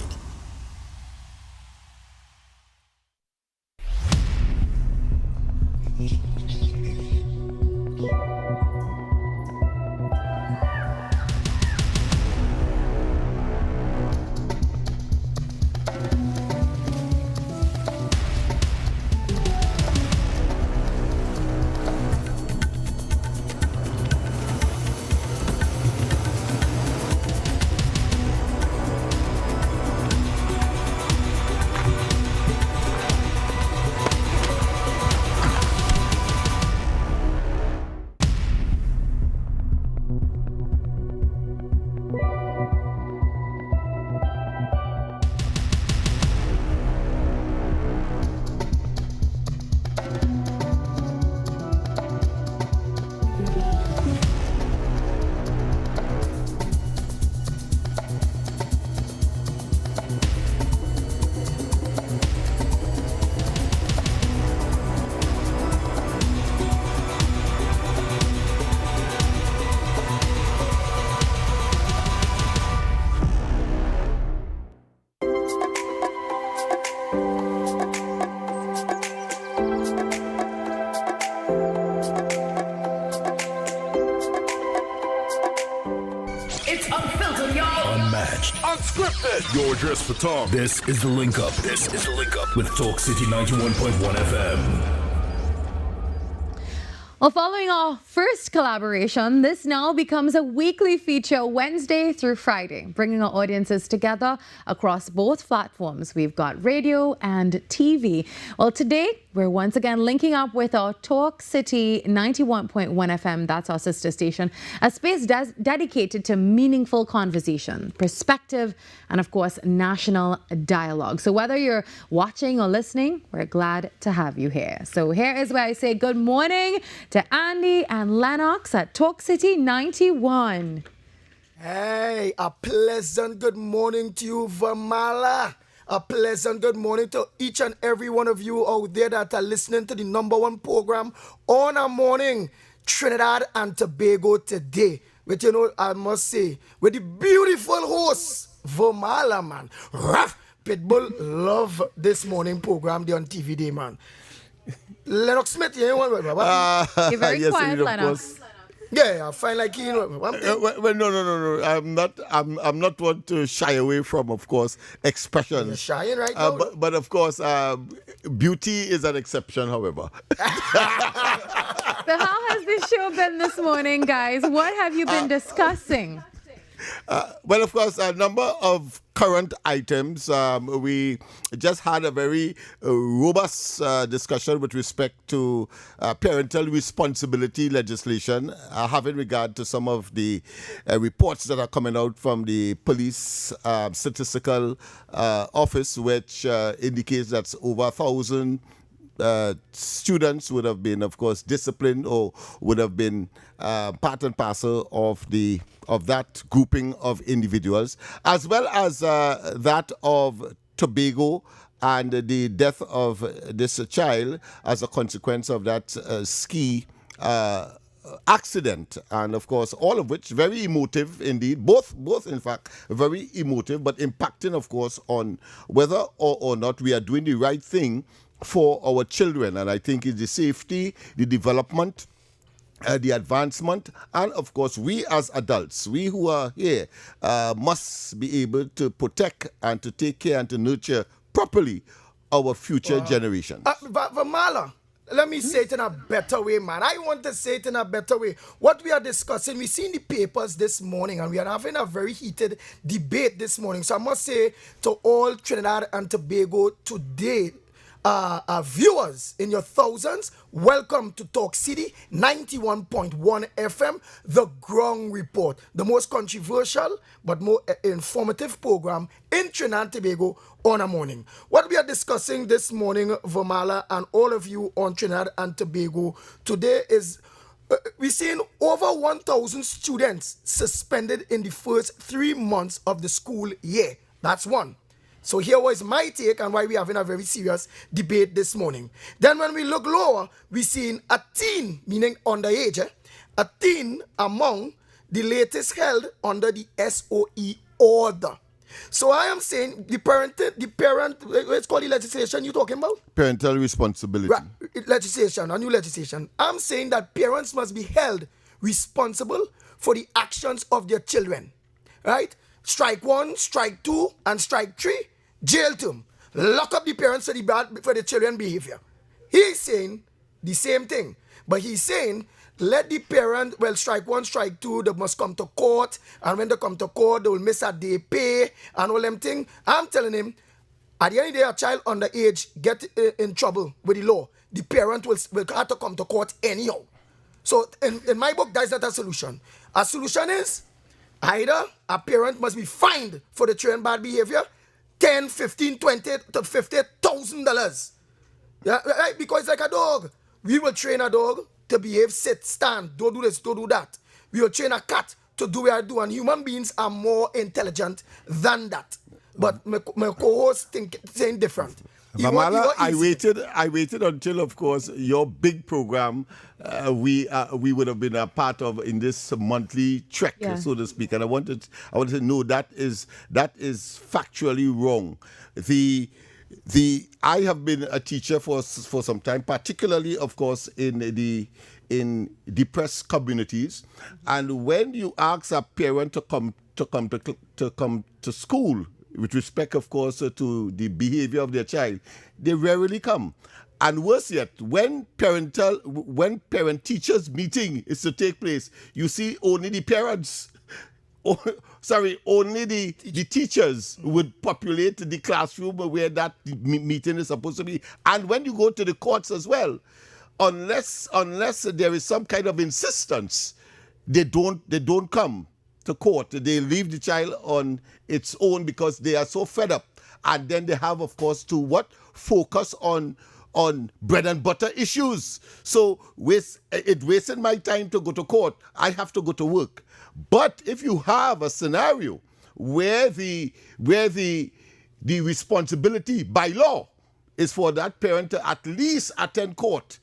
[SPEAKER 18] It's unfiltered, y'all.
[SPEAKER 5] Unmatched.
[SPEAKER 9] Unscripted. Your address for talk.
[SPEAKER 5] This is The Link Up. This is The Link Up with Talk City 91.1 FM.
[SPEAKER 4] Well, following our first collaboration, this now becomes a weekly feature Wednesday through Friday, bringing our audiences together across both platforms. We've got radio and TV. Well, today, we're once again linking up with our Talk City 91.1 FM, that's our sister station, a space dedicated to meaningful conversation, perspective, and of course, national dialogue. So whether you're watching or listening, we're glad to have you here. So here is where I say good morning to Andy and Lennox at Talk City 91.
[SPEAKER 10] Hey, a pleasant good morning to you, Virmala. A pleasant good morning to each and every one of you out there that are listening to the #1 program on a morning, Trinidad and Tobago Today. But you know, I must say, with the beautiful host, Virmala, man. Ruff, Pitbull love this morning program, the on TV day, man. Lennox Smith, you know what?
[SPEAKER 4] You're very
[SPEAKER 1] yes,
[SPEAKER 4] quiet,
[SPEAKER 1] of
[SPEAKER 4] Lennox.
[SPEAKER 1] course.
[SPEAKER 10] Yeah, I find like you know.
[SPEAKER 1] Well, no. I'm not one to shy away from, of course, expressions.
[SPEAKER 10] You're shying right now.
[SPEAKER 1] But of course, beauty is an exception, however.
[SPEAKER 4] So how has this show been this morning, guys? What have you been discussing?
[SPEAKER 1] Well, of course, a number of current items. We just had a very robust discussion with respect to parental responsibility legislation, having regard to some of the reports that are coming out from the police statistical office, which indicates that over 1,000 students would have been, of course, disciplined or would have been part and parcel of that grouping of individuals, as well as that of Tobago and the death of this child as a consequence of that ski accident. And of course, all of which very emotive indeed, both in fact very emotive, but impacting, of course, on whether or not we are doing the right thing for our children. And I think it's the safety, the development, the advancement, and of course we as adults, we who are here, must be able to protect and to take care and to nurture properly our future generations.
[SPEAKER 10] Virmala, let me say it in a better way, man. I want to say it in a better way. What we are discussing, we see in the papers this morning, and we are having a very heated debate this morning. So I must say to all Trinidad and Tobago Today viewers in your thousands, welcome to Talk City 91.1 FM, The Ground Report, the most controversial but more informative program in Trinidad and Tobago on a morning. What we are discussing this morning, Virmala, and all of you on Trinidad and Tobago today is we're seeing over 1,000 students suspended in the first 3 months of the school year. That's one. So here was my take and why we're having a very serious debate this morning. Then when we look lower, we're seeing a teen, meaning underage, a teen among the latest held under the SOE order. So I am saying the parent, let's call the legislation you're talking about?
[SPEAKER 1] Parental responsibility.
[SPEAKER 10] Right, legislation, a new legislation. I'm saying that parents must be held responsible for the actions of their children, right? Strike 1, strike 2, and strike 3. Jail term. Lock up the parents for the children behavior. He's saying the same thing. But he's saying, let the parent, strike 1, strike 2, they must come to court. And when they come to court, they will miss a day pay and all them things. I'm telling him, at the end of the day, a child underage get in trouble with the law. The parent will have to come to court anyhow. So in my book, that's not a solution. A solution is either a parent must be fined for the children bad behavior, $10, $15, $20 to $50,000. Yeah, right? Because it's like a dog. We will train a dog to behave, sit, stand, don't do this, don't do that. We will train a cat to do what I do, and human beings are more intelligent than that. But my co-host saying different.
[SPEAKER 1] Virmala, I waited until, of course, your big program we would have been a part of in this monthly trek, so to speak. And I wanted to know that is factually wrong. I have been a teacher for some time, particularly, of course, in depressed communities. And when you ask a parent to come to come to school, with respect, of course, to the behavior of their child, they rarely come. And worse yet, when parent-teachers meeting is to take place, you see only the parents, only the teachers would populate the classroom where that meeting is supposed to be. And when you go to the courts as well, unless there is some kind of insistence, they don't come to court. They leave the child on its own because they are so fed up. And then they have, of course, to focus on bread and butter issues. So it wasted my time to go to court. I have to go to work. But if you have a scenario where the responsibility by law is for that parent to at least attend court,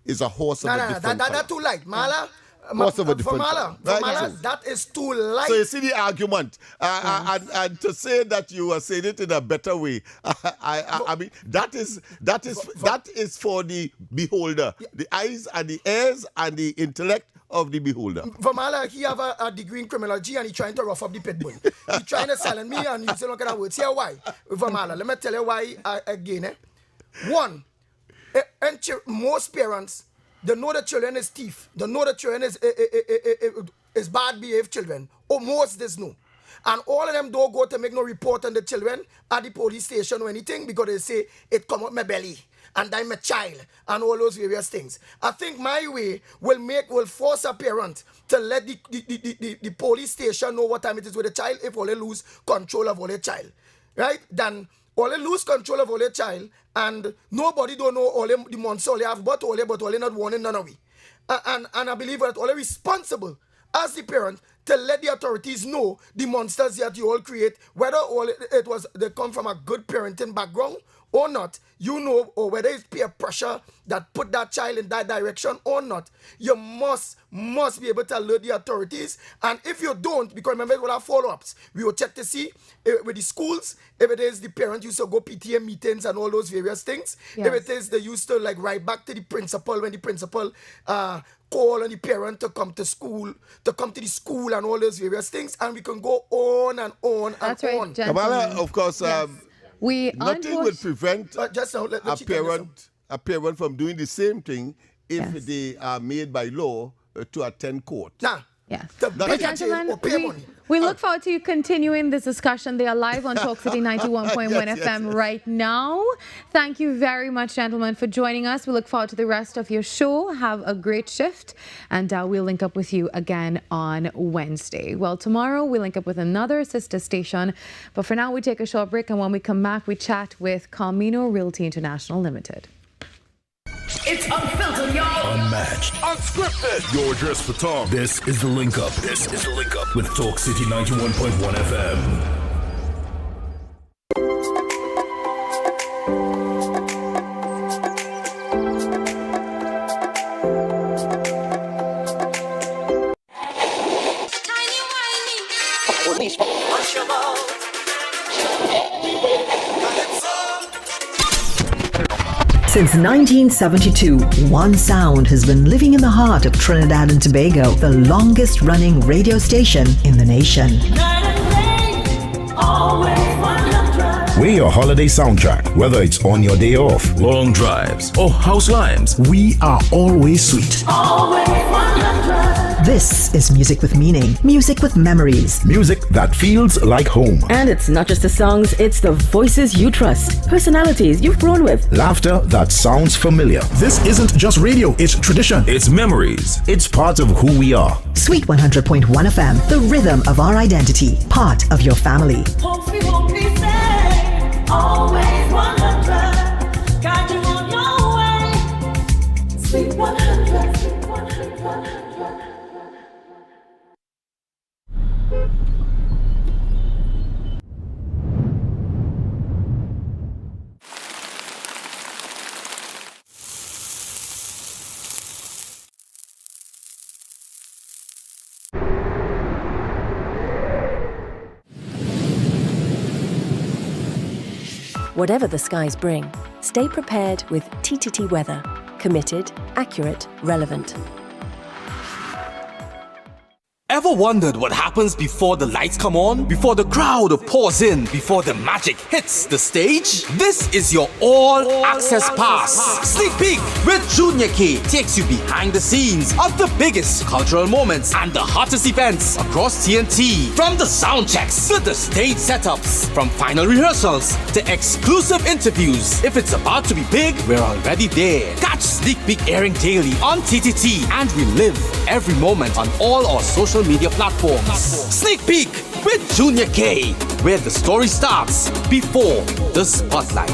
[SPEAKER 1] is a horse of a different color.
[SPEAKER 10] That's too light, Mala.
[SPEAKER 1] Horse of a different
[SPEAKER 10] Virmala, that is too light.
[SPEAKER 1] So you see the argument, and to say that you are saying it in a better way, I mean that is for the beholder, the eyes and the ears and the intellect of the beholder.
[SPEAKER 10] Virmala, he have a degree in criminology and he trying to rough up the pit bull. He trying to silence me and you say look at that words. Here why, Virmala? Let me tell you why again. One, most parents. They know the children is thief. They know the children is bad behaved children. Or most does know. And all of them don't go to make no report on the children at the police station or anything because they say it come out my belly and I'm a child and all those various things. I think my way will force a parent to let the police station know what time it is with the child if all they lose control of all their child. Right? Then all they lose control of all their child and nobody don't know all the months all they have but all they not warning none of it. And I believe that all they responsible as the parent to let the authorities know the monsters that you all create, whether all they come from a good parenting background or not, you know, or whether it's peer pressure that put that child in that direction or not, you must be able to alert the authorities. And if you don't, because remember we'll have follow-ups, we will check to see with the schools, if it is the parent used to go PTA meetings and all those various things,
[SPEAKER 4] Yes.
[SPEAKER 10] if it is they used to like write back to the principal when the principal call on the parent to come to school, to come to the school and all those various things, and we can go on and on
[SPEAKER 4] That's
[SPEAKER 10] and
[SPEAKER 4] right,
[SPEAKER 10] on.
[SPEAKER 4] gentlemen.
[SPEAKER 1] Of course,
[SPEAKER 4] Yes.
[SPEAKER 1] nothing would prevent a parent from doing the same thing if they are made by law to attend court.
[SPEAKER 4] Yes.
[SPEAKER 1] But
[SPEAKER 4] gentlemen, we look forward to you continuing this discussion. They are live on Talk City 91.1 FM right now. Thank you very much, gentlemen, for joining us. We look forward to the rest of your show. Have a great shift, and we'll link up with you again on Wednesday. Well, tomorrow we'll link up with another sister station, but for now we take a short break, and when we come back, we chat with Camino Realty International Limited.
[SPEAKER 18] It's unfiltered, y'all.
[SPEAKER 5] Unmatched.
[SPEAKER 18] Unscripted.
[SPEAKER 5] You're dressed for talk. This is The Link Up. This is The Link Up with Talk City 91.1 FM.
[SPEAKER 12] Since 1972, one sound has been living in the heart of Trinidad and Tobago, the longest running radio station in the nation.
[SPEAKER 5] We're your holiday soundtrack, whether it's on your day off, long drives, or house lives. We are always sweet.
[SPEAKER 12] This is music with meaning, music with memories.
[SPEAKER 5] Music that feels like home.
[SPEAKER 6] And it's not just the songs, it's the voices you trust, personalities you've grown with.
[SPEAKER 5] Laughter that sounds familiar.
[SPEAKER 17] This isn't just radio, it's tradition.
[SPEAKER 5] It's memories. It's part of who we are.
[SPEAKER 12] Sweet 100.1 FM, the rhythm of our identity, part of your family.
[SPEAKER 18] Always 100. Guide you on your way. Sweet 100. Sweet 100.
[SPEAKER 21] Whatever the skies bring, stay prepared with TTT Weather. Committed, accurate, relevant.
[SPEAKER 8] Ever wondered what happens before the lights come on? Before the crowd pours in? Before the magic hits the stage? This is your all-access pass. Sneak Peek with Junior K takes you behind the scenes of the biggest cultural moments and the hottest events across TNT. From the sound checks to the stage setups, from final rehearsals to exclusive interviews. If it's about to be big, we're already there. Catch Sneak Peek airing daily on TTT and relive every moment on all our social media platforms. Sneak Peek with Junior K, where the story starts before the spotlight.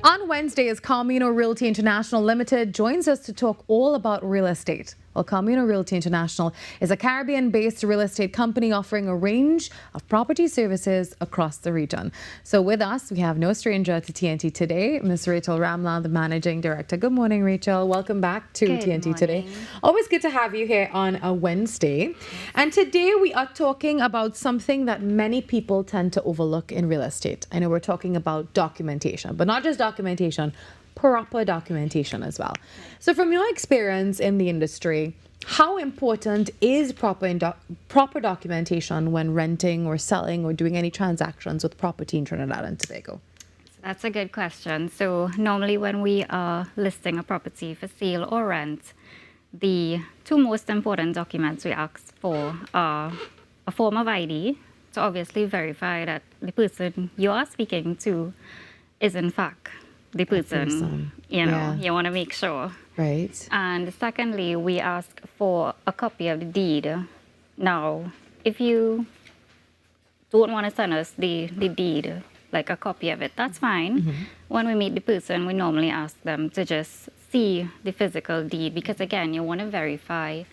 [SPEAKER 4] On Wednesday, as Camino Realty International Limited joins us to talk all about real estate. Well, Camino Realty International is a Caribbean-based real estate company offering a range of property services across the region. So with us, we have no stranger to TNT Today, Ms. Rachel Ramla, the Managing Director. Good morning, Rachel. Welcome back to TNT Today. Always good to have you here on a Wednesday. And today we are talking about something that many people tend to overlook in real estate. I know we're talking about documentation, but not just documentation, proper documentation as well. So from your experience in the industry, how important is proper documentation when renting or selling or doing any transactions with property in Trinidad and Tobago?
[SPEAKER 19] That's a good question. So normally when we are listing a property for sale or rent, the two most important documents we ask for are a form of ID to obviously verify that the person you are speaking to is in fact the person, you want to make sure.
[SPEAKER 4] Right.
[SPEAKER 19] And secondly, we ask for a copy of the deed. Now, if you don't want to send us the deed, like a copy of it, that's fine. When we meet the person, we normally ask them to just see the physical deed because, again, you want to verify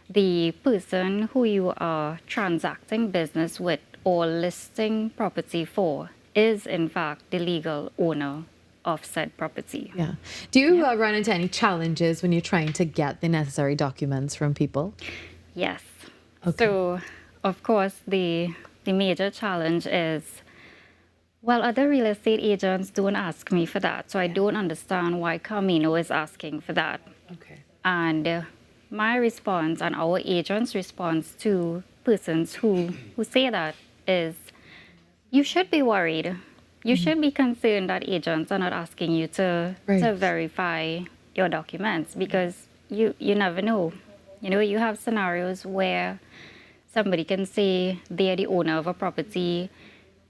[SPEAKER 19] the person who you are transacting business with or listing property for is, in fact, the legal owner of said property.
[SPEAKER 4] Yeah. Do you run into any challenges when you're trying to get the necessary documents from people?
[SPEAKER 19] Yes. Okay. So, of course, the major challenge is, well, other real estate agents don't ask me for that, so I don't understand why Camino is asking for that.
[SPEAKER 4] Okay.
[SPEAKER 19] And my response and our agent's response to persons who say that is, you should be worried. You should be concerned that agents are not asking you to verify your documents because you never know. You know, you have scenarios where somebody can say they're the owner of a property,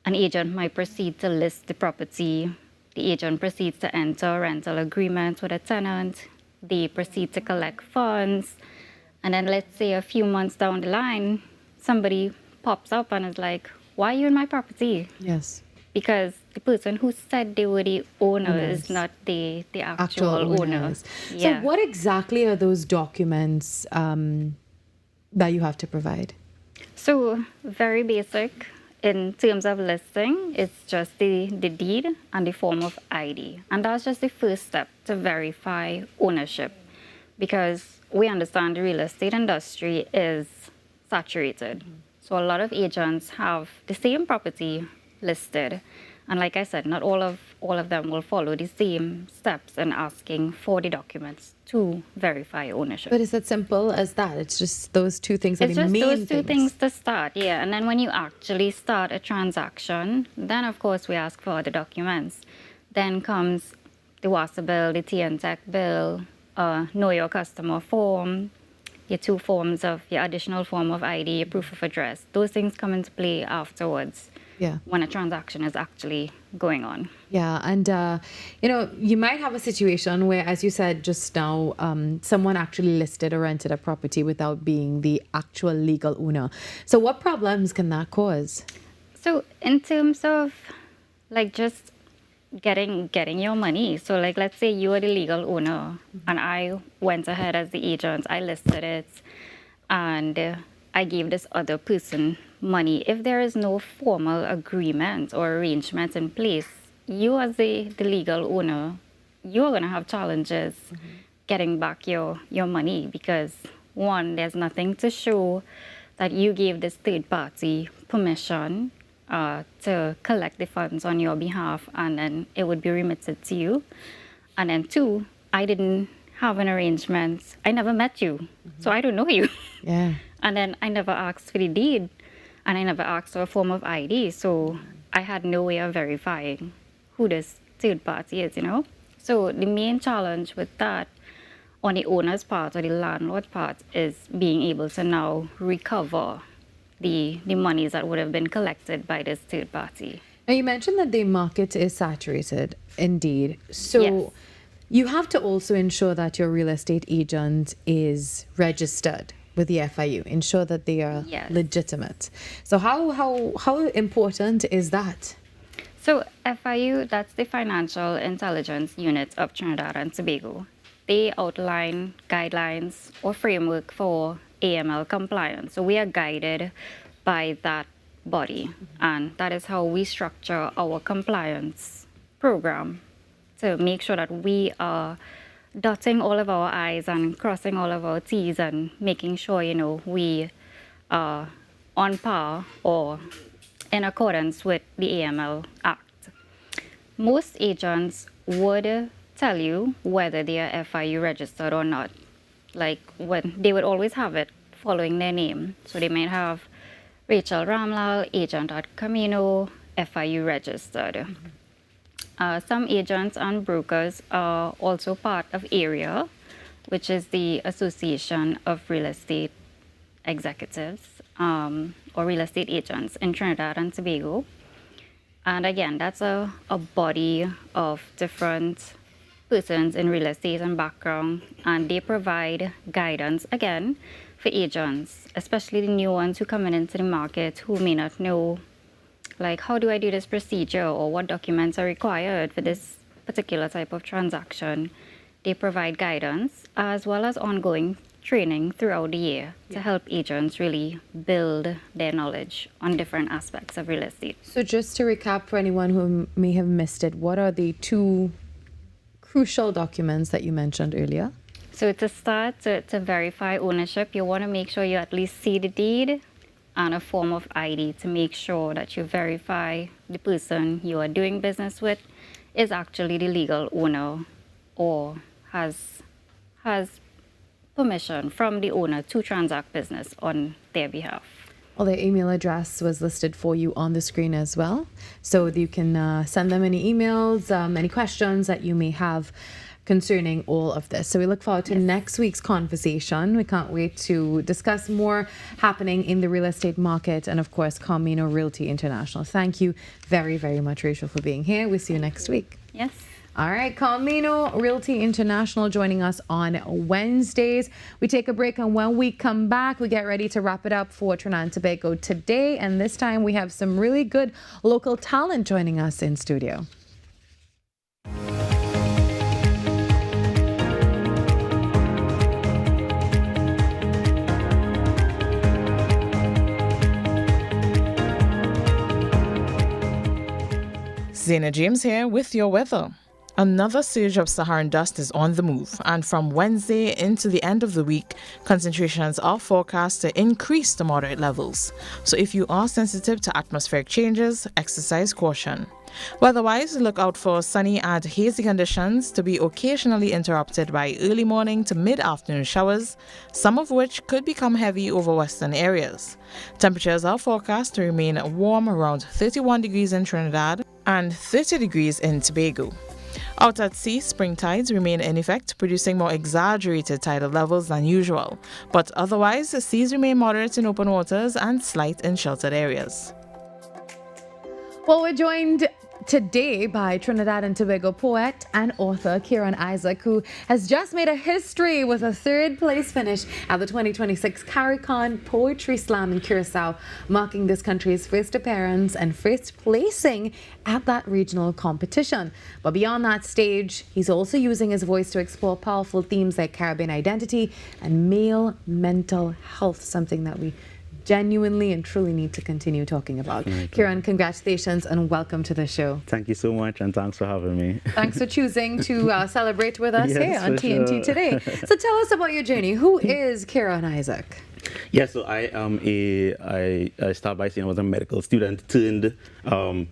[SPEAKER 19] an agent might proceed to list the property, the agent proceeds to enter rental agreements with a tenant, they proceed to collect funds, and then let's say a few months down the line, somebody pops up and is like, why are you in my property?
[SPEAKER 4] Yes.
[SPEAKER 19] Because the person who said they were the owner is not the actual owner.
[SPEAKER 4] So what exactly are those documents that you have to provide?
[SPEAKER 19] So very basic in terms of listing, it's just the deed and the form of ID. And that's just the first step to verify ownership because we understand the real estate industry is saturated. So a lot of agents have the same property listed And like I said, not all of them will follow the same steps in asking for the documents to verify ownership.
[SPEAKER 4] But it's as simple as that. It's just those two things are
[SPEAKER 19] It's
[SPEAKER 4] the
[SPEAKER 19] just
[SPEAKER 4] main
[SPEAKER 19] those two things to start, yeah. And then when you actually start a transaction, then of course we ask for the documents. Then comes the WASA bill, the TNTech bill, know your customer form, your two forms of your additional form of ID, your proof of address. Those things come into play afterwards.
[SPEAKER 4] Yeah.
[SPEAKER 19] When a transaction is actually going on.
[SPEAKER 4] Yeah, and you might have a situation where, as you said just now, someone actually listed or rented a property without being the actual legal owner. So what problems can that cause?
[SPEAKER 19] So in terms of like just getting your money, so like let's say you are the legal owner and I went ahead as the agent, I listed it, and I gave this other person money. If there is no formal agreement or arrangement in place, you as the legal owner, you're going to have challenges getting back your money because, one, there's nothing to show that you gave this third party permission to collect the funds on your behalf and then it would be remitted to you. And then two, I didn't have an arrangement. I never met you, so I don't know you.
[SPEAKER 4] Yeah.
[SPEAKER 19] And then I never asked for the deed, and I never asked for a form of ID, so I had no way of verifying who this third party is, So the main challenge with that on the owner's part or the landlord's part is being able to now recover the monies that would have been collected by this third party.
[SPEAKER 4] Now, you mentioned that the market is saturated, indeed. So
[SPEAKER 19] Yes.
[SPEAKER 4] you have to also ensure that your real estate agent is registered with the FIU, ensure that they are legitimate. So how important is that?
[SPEAKER 19] So FIU, that's the Financial Intelligence Unit of Trinidad and Tobago. They outline guidelines or framework for AML compliance. So we are guided by that body, and that is how we structure our compliance program to make sure that we are dotting all of our I's and crossing all of our T's and making sure, we are on par or in accordance with the AML Act. Most agents would tell you whether they are FIU registered or not. Like when they would always have it following their name. So they might have Rachel Ramlal, agent at Camino, FIU registered. Some agents and brokers are also part of AREA, which is the Association of Real Estate Executives or Real Estate Agents in Trinidad and Tobago. And again, that's a body of different persons in real estate and background, and they provide guidance, again, for agents, especially the new ones who coming into the market who may not know, like, how do I do this procedure or what documents are required for this particular type of transaction. They provide guidance as well as ongoing training throughout the year to help agents really build their knowledge on different aspects of real estate.
[SPEAKER 4] So just to recap for anyone who may have missed it, what are the two crucial documents that you mentioned earlier?
[SPEAKER 19] So to start, to verify ownership, you want to make sure you at least see the deed and a form of ID to make sure that you verify the person you are doing business with is actually the legal owner or has permission from the owner to transact business on their behalf.
[SPEAKER 4] Well, their email address was listed for you on the screen as well. So you can send them any emails, any questions that you may have concerning all of this. So we look forward to next week's conversation. We can't wait to discuss more happening in the real estate market and, of course, Camino Realty International. Thank you very, very much, Rachel, for being here. We'll see you next week.
[SPEAKER 19] Yes.
[SPEAKER 4] All right, Camino Realty International joining us on Wednesdays. We take a break, and when we come back, we get ready to wrap it up for Trinidad and Tobago today. And this time we have some really good local talent joining us in studio.
[SPEAKER 11] Zena James here with your weather. Another surge of Saharan dust is on the move, and from Wednesday into the end of the week, concentrations are forecast to increase to moderate levels. So if you are sensitive to atmospheric changes, exercise caution. Weather-wise, look out for sunny and hazy conditions to be occasionally interrupted by early morning to mid-afternoon showers, some of which could become heavy over western areas. Temperatures are forecast to remain warm around 31 degrees in Trinidad and 30 degrees in Tobago. Out at sea, spring tides remain in effect, producing more exaggerated tidal levels than usual. But otherwise, the seas remain moderate in open waters and slight in sheltered areas.
[SPEAKER 4] Well, we're joined today by Trinidad and Tobago poet and author Kieran Isaac, who has just made a history with a third-place finish at the 2026 CARICON Poetry Slam in Curacao, marking this country's first appearance and first placing at that regional competition. But beyond that stage, he's also using his voice to explore powerful themes like Caribbean identity and male mental health, something that we genuinely and truly need to continue talking about. Kieran, congratulations and welcome to the show.
[SPEAKER 22] Thank you so much, and thanks for having me.
[SPEAKER 4] Thanks for choosing to celebrate with us
[SPEAKER 22] Yes,
[SPEAKER 4] here on
[SPEAKER 22] for
[SPEAKER 4] TNT
[SPEAKER 22] sure.
[SPEAKER 4] Today. So tell us about your journey. Who is Kieran Isaac?
[SPEAKER 22] Yeah, so I am I start by saying I was a medical student turned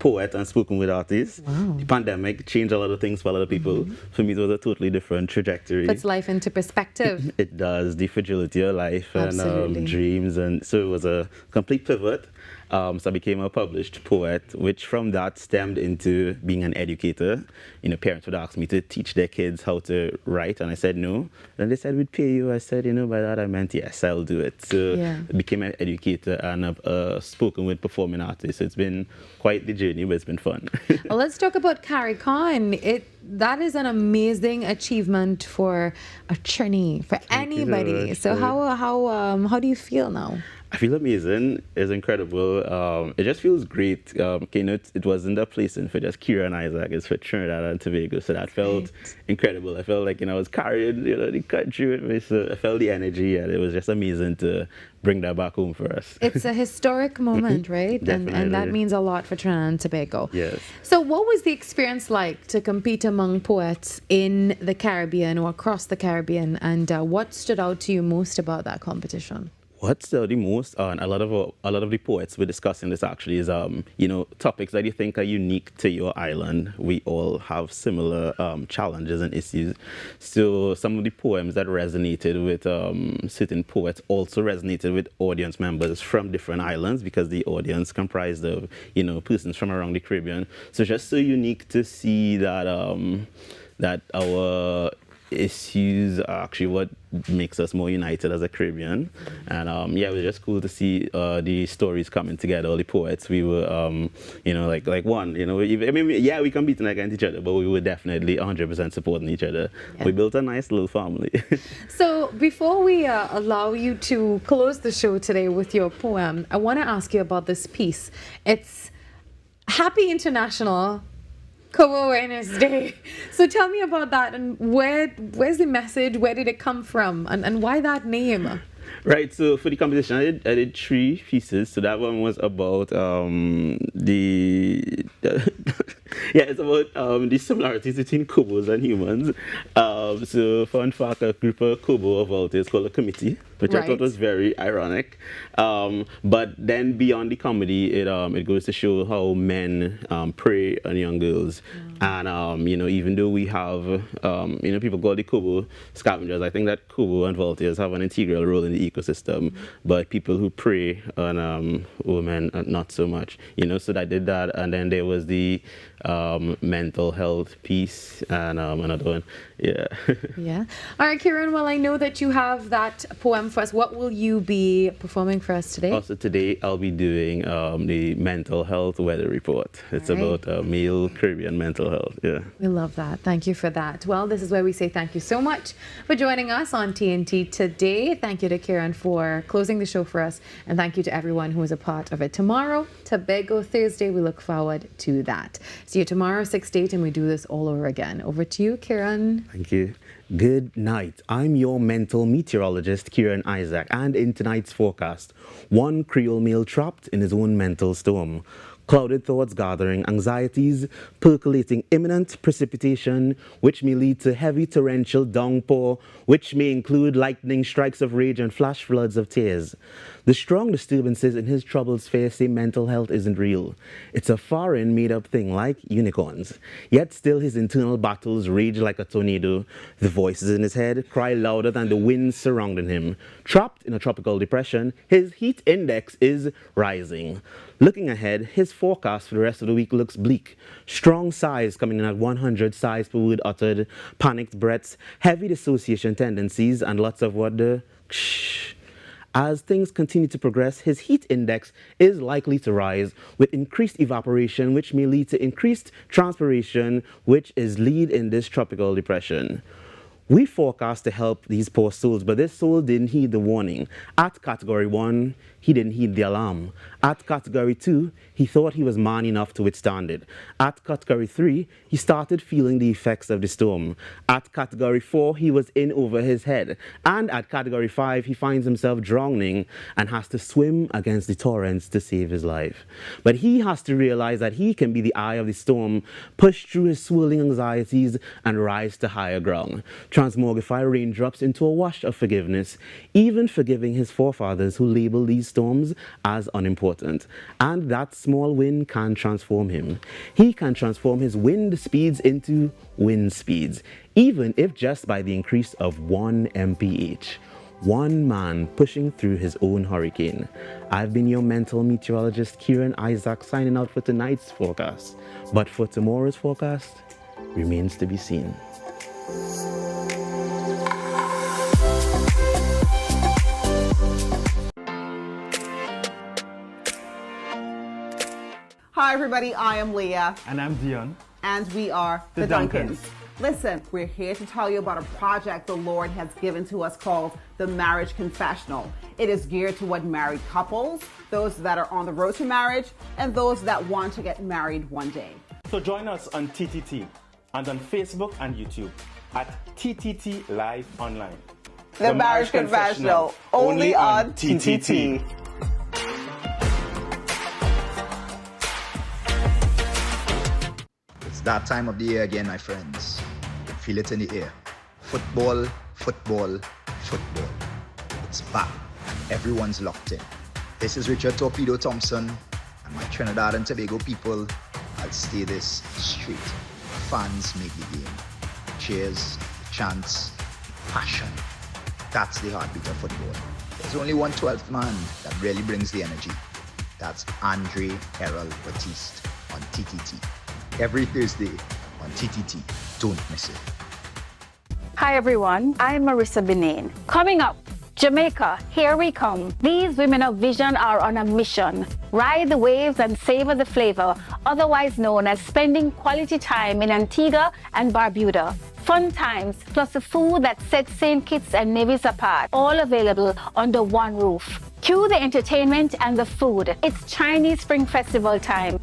[SPEAKER 22] poet and spoken word artist.
[SPEAKER 4] Wow.
[SPEAKER 22] The pandemic changed a lot of things for a lot of people. For me, it was a totally different trajectory.
[SPEAKER 4] Puts life into perspective.
[SPEAKER 22] It does, the fragility of life and
[SPEAKER 4] Absolutely.
[SPEAKER 22] dreams, and so it was a complete pivot. So I became a published poet, which from that stemmed into being an educator. You know, parents would ask me to teach their kids how to write, and I said no. Then they said, we'd pay you. I said, by that I meant, yes, I'll do it. So I became an educator and a spoken word performing artist. So it's been quite the journey, but it's been fun.
[SPEAKER 4] Well, let's talk about CARICON. That is an amazing achievement for a Trini, for anybody. So how do you feel now?
[SPEAKER 22] I feel amazing. It's incredible. It just feels great. It wasn't a placing for just Kieran Isaac. It's for Trinidad and Tobago. So that felt incredible. I felt like I was carrying the country with me. So I felt the energy, and it was just amazing to bring that back home for us.
[SPEAKER 4] It's a historic moment, right? And that means a lot for Trinidad and Tobago.
[SPEAKER 22] Yes.
[SPEAKER 4] So what was the experience like to compete among poets in the Caribbean or across the Caribbean? And what stood out to you most about that competition?
[SPEAKER 22] What's the most, and a lot of the poets were discussing this actually, is topics that you think are unique to your island. We all have similar challenges and issues. So some of the poems that resonated with certain poets also resonated with audience members from different islands, because the audience comprised of persons from around the Caribbean. So it's just so unique to see that that our issues are actually what makes us more united as a Caribbean. And it was just cool to see the stories coming together, all the poets. We were like one, we competing against each other, but we were definitely 100% supporting each other. We built a nice little family.
[SPEAKER 4] So before we allow you to close the show today with your poem, I want to ask you about this piece. It's Happy International Co-Awareness Day. So tell me about that, and where's the message? Where did it come from? And why that name?
[SPEAKER 22] Right, so for the competition, I did 3 pieces. So that one was about it's about the similarities between Kobos and humans. So fun fact, a group of Kobo of volunteers called a committee, which I thought was very ironic. But then beyond the comedy, it goes to show how men prey on young girls. And even though we have people call the Kobo scavengers, I think that Kobo and volunteers have an integral role in the ecosystem. But people who prey on women, not so much. So I did that, and then there was the mental health piece and another one.
[SPEAKER 4] Yeah. All right, Kieran, well, I know that you have that poem for us. What will you be performing for us today?
[SPEAKER 22] Also today I'll be doing the mental health weather report. It's about male Caribbean mental health.
[SPEAKER 4] We love that. Thank you for that. Well, this is where we say thank you so much for joining us on TNT today. Thank you to Kieran for closing the show for us, and thank you to everyone who was a part of it. Tomorrow, Tobago Thursday, we look forward to that. See you tomorrow, 6 to 8, and we do this all over again. Over to you, Kieran.
[SPEAKER 22] Thank you. Good night. I'm your mental meteorologist, Kieran Isaac, and in tonight's forecast, one Creole male trapped in his own mental storm. Clouded thoughts gathering, anxieties percolating, imminent precipitation, which may lead to heavy torrential downpour, which may include lightning strikes of rage and flash floods of tears. The strong disturbances in his troubled sphere say mental health isn't real. It's a foreign made-up thing like unicorns. Yet still his internal battles rage like a tornado. The voices in his head cry louder than the winds surrounding him. Trapped in a tropical depression, his heat index is rising. Looking ahead, his forecast for the rest of the week looks bleak. Strong sighs coming in at 100 sighs per word uttered, panicked breaths, heavy dissociation tendencies, and lots of what the shh. As things continue to progress, his heat index is likely to rise with increased evaporation, which may lead to increased transpiration, which is lead in this tropical depression. We forecast to help these poor souls, but this soul didn't heed the warning. At category 1, he didn't heed the alarm. At category 2, he thought he was man enough to withstand it. At category 3, he started feeling the effects of the storm. At category 4, he was in over his head. And at category 5, he finds himself drowning and has to swim against the torrents to save his life. But he has to realize that he can be the eye of the storm, push through his swirling anxieties, and rise to higher ground. Transmogrify raindrops into a wash of forgiveness, even forgiving his forefathers who labeled these storms as unimportant. And that small wind can transform him. He can transform his wind speeds into wind speeds, even if just by the increase of 1 mph. One man pushing through his own hurricane. I've been your mental meteorologist, Kieran Isaac, signing out for tonight's forecast. But for tomorrow's forecast, remains to be seen.
[SPEAKER 14] Hi, everybody. I am Leah.
[SPEAKER 15] And I'm Dion.
[SPEAKER 14] And we are
[SPEAKER 15] The
[SPEAKER 14] Duncans. Listen, we're here to tell you about a project the Lord has given to us called the Marriage Confessional. It is geared toward married couples, those that are on the road to marriage, and those that want to get married one day.
[SPEAKER 15] So join us on TTT and on Facebook and YouTube at TTT Live Online.
[SPEAKER 14] The Marriage Confessional, only on TTT.
[SPEAKER 7] It's that time of the year again, my friends. Feel it in the air. Football, football, football. It's back. Everyone's locked in. This is Richard Torpedo Thompson, and my Trinidad and Tobago people. I'll stay this straight. Fans make the game. Cheers, chants, passion. That's the heartbeat of football. There's only one 12th man that really brings the energy. That's Andre Errol Batiste on TTT. Every Thursday on TTT. Don't miss it.
[SPEAKER 13] Hi everyone, I'm Marissa Benin. Coming up, Jamaica, here we come. These women of vision are on a mission. Ride the waves and savor the flavor, otherwise known as spending quality time in Antigua and Barbuda. Fun times, plus the food that sets St. Kitts and Nevis apart, all available under one roof. Cue the entertainment and the food. It's Chinese Spring Festival time.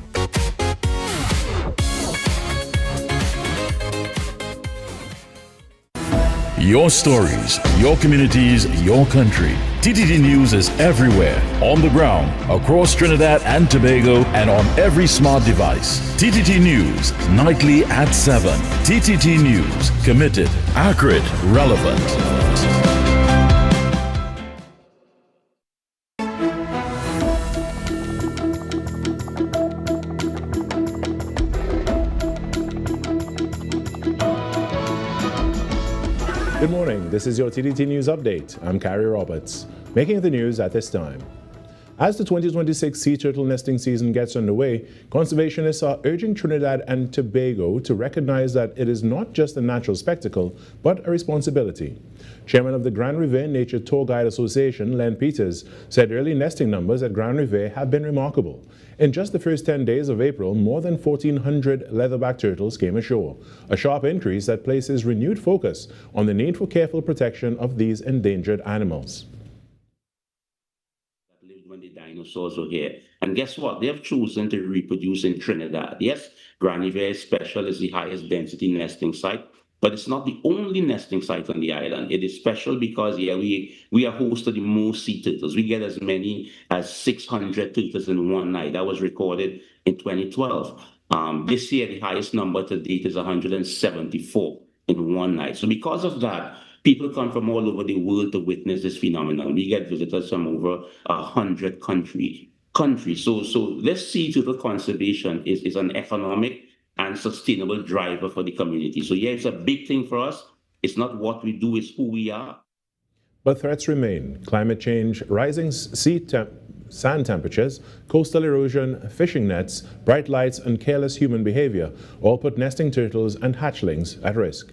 [SPEAKER 5] Your stories, your communities, your country. TTT News is everywhere, on the ground, across Trinidad and Tobago, and on every smart device. TTT News, nightly at 7. TTT News, committed, accurate, relevant.
[SPEAKER 23] Good morning, this is your TTT News Update. I'm Carrie Roberts. Making the news at this time. As the 2026 sea turtle nesting season gets underway, conservationists are urging Trinidad and Tobago to recognize that it is not just a natural spectacle, but a responsibility. Chairman of the Grand Riviere Nature Tour Guide Association, Len Peters, said early nesting numbers at Grand Riviere have been remarkable. In just the first 10 days of April, more than 1,400 leatherback turtles came ashore, a sharp increase that places renewed focus on the need for careful protection of these endangered animals.
[SPEAKER 24] When the dinosaurs were here. And guess what? They have chosen to reproduce in Trinidad. Yes, Grand Riviere is special, is the highest density nesting site, but it's not the only nesting site on the island. It is special because, yeah, we are host to the most sea turtles. We get as many as 600 turtles in one night. That was recorded in 2012. This year, the highest number to date is 174 in one night. So because of that, people come from all over the world to witness this phenomenon. We get visitors from over 100 countries. So this sea turtle conservation is an economic and sustainable driver for the community. So yeah, it's a big thing for us. It's not what we do, it's who we are.
[SPEAKER 23] But threats remain. Climate change, rising sand temperatures, coastal erosion, fishing nets, bright lights, and careless human behavior all put nesting turtles and hatchlings at risk.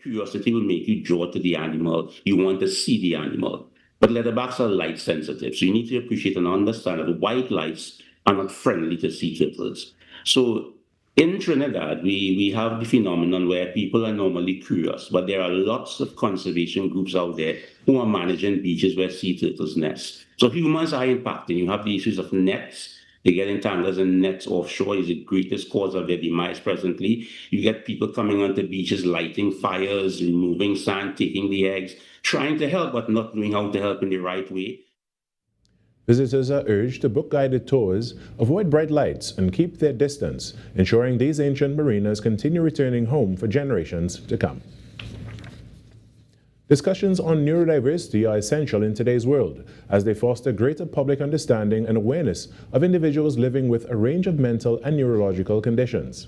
[SPEAKER 24] Curiosity will make you draw to the animal. You want to see the animal. But leatherbacks are light sensitive, so you need to appreciate and understand that white lights are not friendly to sea turtles. So in Trinidad, we have the phenomenon where people are normally curious, but there are lots of conservation groups out there who are managing beaches where sea turtles nest. So humans are impacting. You have the issues of nets. They get entangled in nets offshore is the greatest cause of their demise presently. You get people coming onto beaches, lighting fires, removing sand, taking the eggs, trying to help, but not knowing how to help in the right way.
[SPEAKER 23] Visitors are urged to book guided tours, avoid bright lights, and keep their distance, ensuring these ancient marinas continue returning home for generations to come. Discussions on neurodiversity are essential in today's world as they foster greater public understanding and awareness of individuals living with a range of mental and neurological conditions.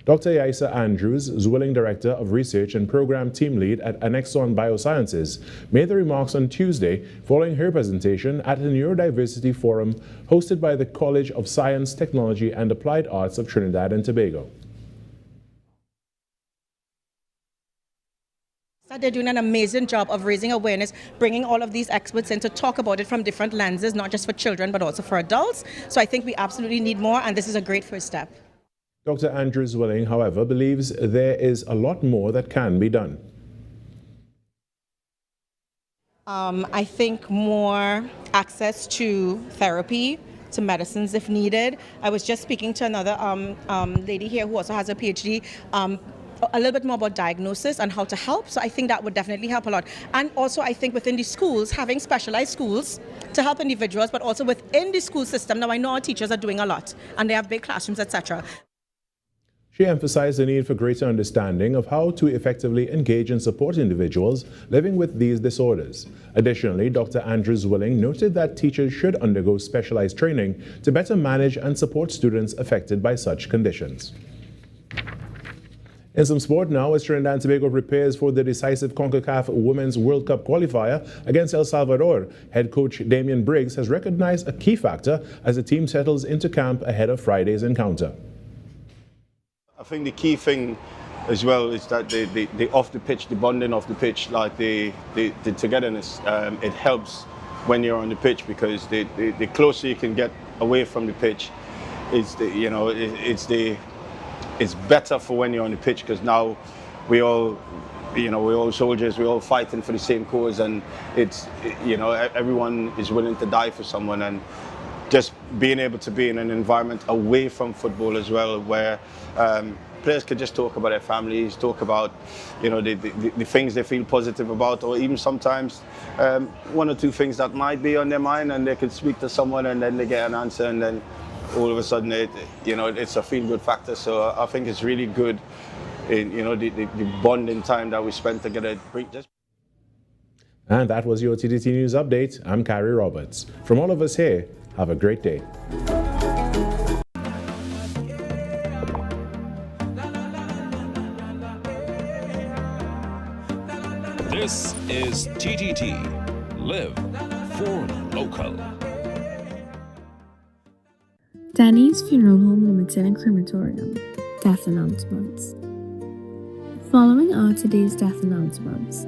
[SPEAKER 23] Dr. Yaisa Andrews, Zwilling Director of Research and Program Team Lead at Annexon Biosciences, made the remarks on Tuesday following her presentation at a Neurodiversity Forum hosted by the College of Science, Technology and Applied Arts of Trinidad and Tobago.
[SPEAKER 2] They're doing an amazing job of raising awareness, bringing all of these experts in to talk about it from different lenses, not just for children, but also for adults. So I think we absolutely need more, and this is a great first step.
[SPEAKER 23] Dr. Andrews Zwilling, however, believes there is a lot more that can be done.
[SPEAKER 2] I think more access to therapy, to medicines if needed. I was just speaking to another lady here who also has a PhD, a little bit more about diagnosis and how to help. So I think that would definitely help a lot. And also I think within the schools, having specialized schools to help individuals, but also within the school system. Now I know our teachers are doing a lot and they have big classrooms, etc.
[SPEAKER 23] She emphasized the need for greater understanding of how to effectively engage and support individuals living with these disorders. Additionally, Dr. Andrews Zwilling noted that teachers should undergo specialized training to better manage and support students affected by such conditions. In some sport now, as Trinidad and Tobago prepares for the decisive CONCACAF Women's World Cup qualifier against El Salvador, head coach Damian Briggs has recognized a key factor as the team settles into camp ahead of Friday's encounter.
[SPEAKER 3] I think the key thing as well is that the off the pitch, the bonding off the pitch, like the togetherness, it helps when you're on the pitch, because the closer you can get away from the pitch, it's better for when you're on the pitch, because now we're all soldiers, we're all fighting for the same cause, and everyone is willing to die for someone, and just being able to be in an environment away from football as well, where players could just talk about their families, talk about the things they feel positive about, or even sometimes one or two things that might be on their mind, and they could speak to someone and then they get an answer, and then all of a sudden it's a feel-good factor. So I think it's really good in the bonding time that we spend together.
[SPEAKER 23] And that was your TTT News Update. I'm Carrie Roberts. From all of us here, have a great day.
[SPEAKER 5] This is TTT. Live for local.
[SPEAKER 16] Danny's Funeral Home Limited and Crematorium. Death announcements. Following are today's death announcements.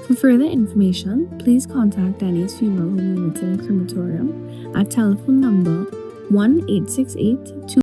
[SPEAKER 16] For further information, please contact Danny's Funeral Home Limited and Crematorium at telephone number 1-868-2